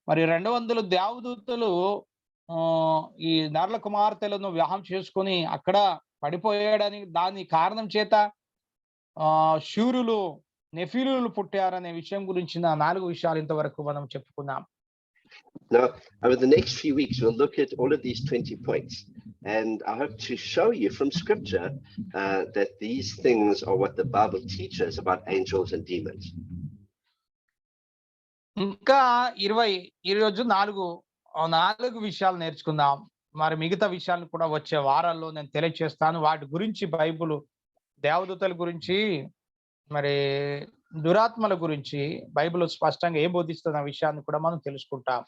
మరి 200 దేవదూతలు ఈ నర్ల కుమార్తెలను వివాహం చేసుకొని అక్కడ పడిపోయాడని, దాని కారణం చేత శూరులు నెఫీలులు పుట్టారనే విషయం గురించిన 4 విషయాలు ఇంతవరకు మనం చెప్పుకున్నాం. Now, over the next few weeks, we'll look at all of these 20 points. And I hope to show you from scripture that these things are what the Bible teaches about angels and demons. ఇంకా 20 ఈరోజు 4 విషయాలు నేర్చుకుందాం. మరి మిగతా విషయాలను కూడా వచ్చే వారాల్లో నేను తెలియజేస్తాను. వాటి గురించి బైబిల్ దేవదూతల గురించి మరి దురాత్మల గురించి బైబిల్ స్పష్టంగా ఏం బోధిస్తున్న విషయాన్ని కూడా మనం తెలుసుకుంటాం.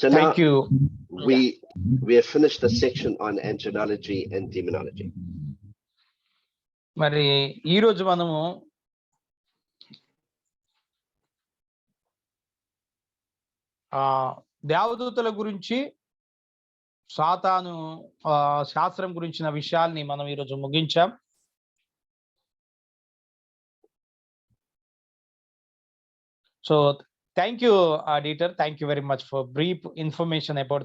So Thank you. We have finished the section on angelology and demonology. మరి ఈ రోజు మనము దేవదూతల గురించి సాతాను శాస్త్రం గురించిన విషయాల్ని మనం ఈరోజు ముగించాం. So thank you, Dieter. Thank you very much for brief information about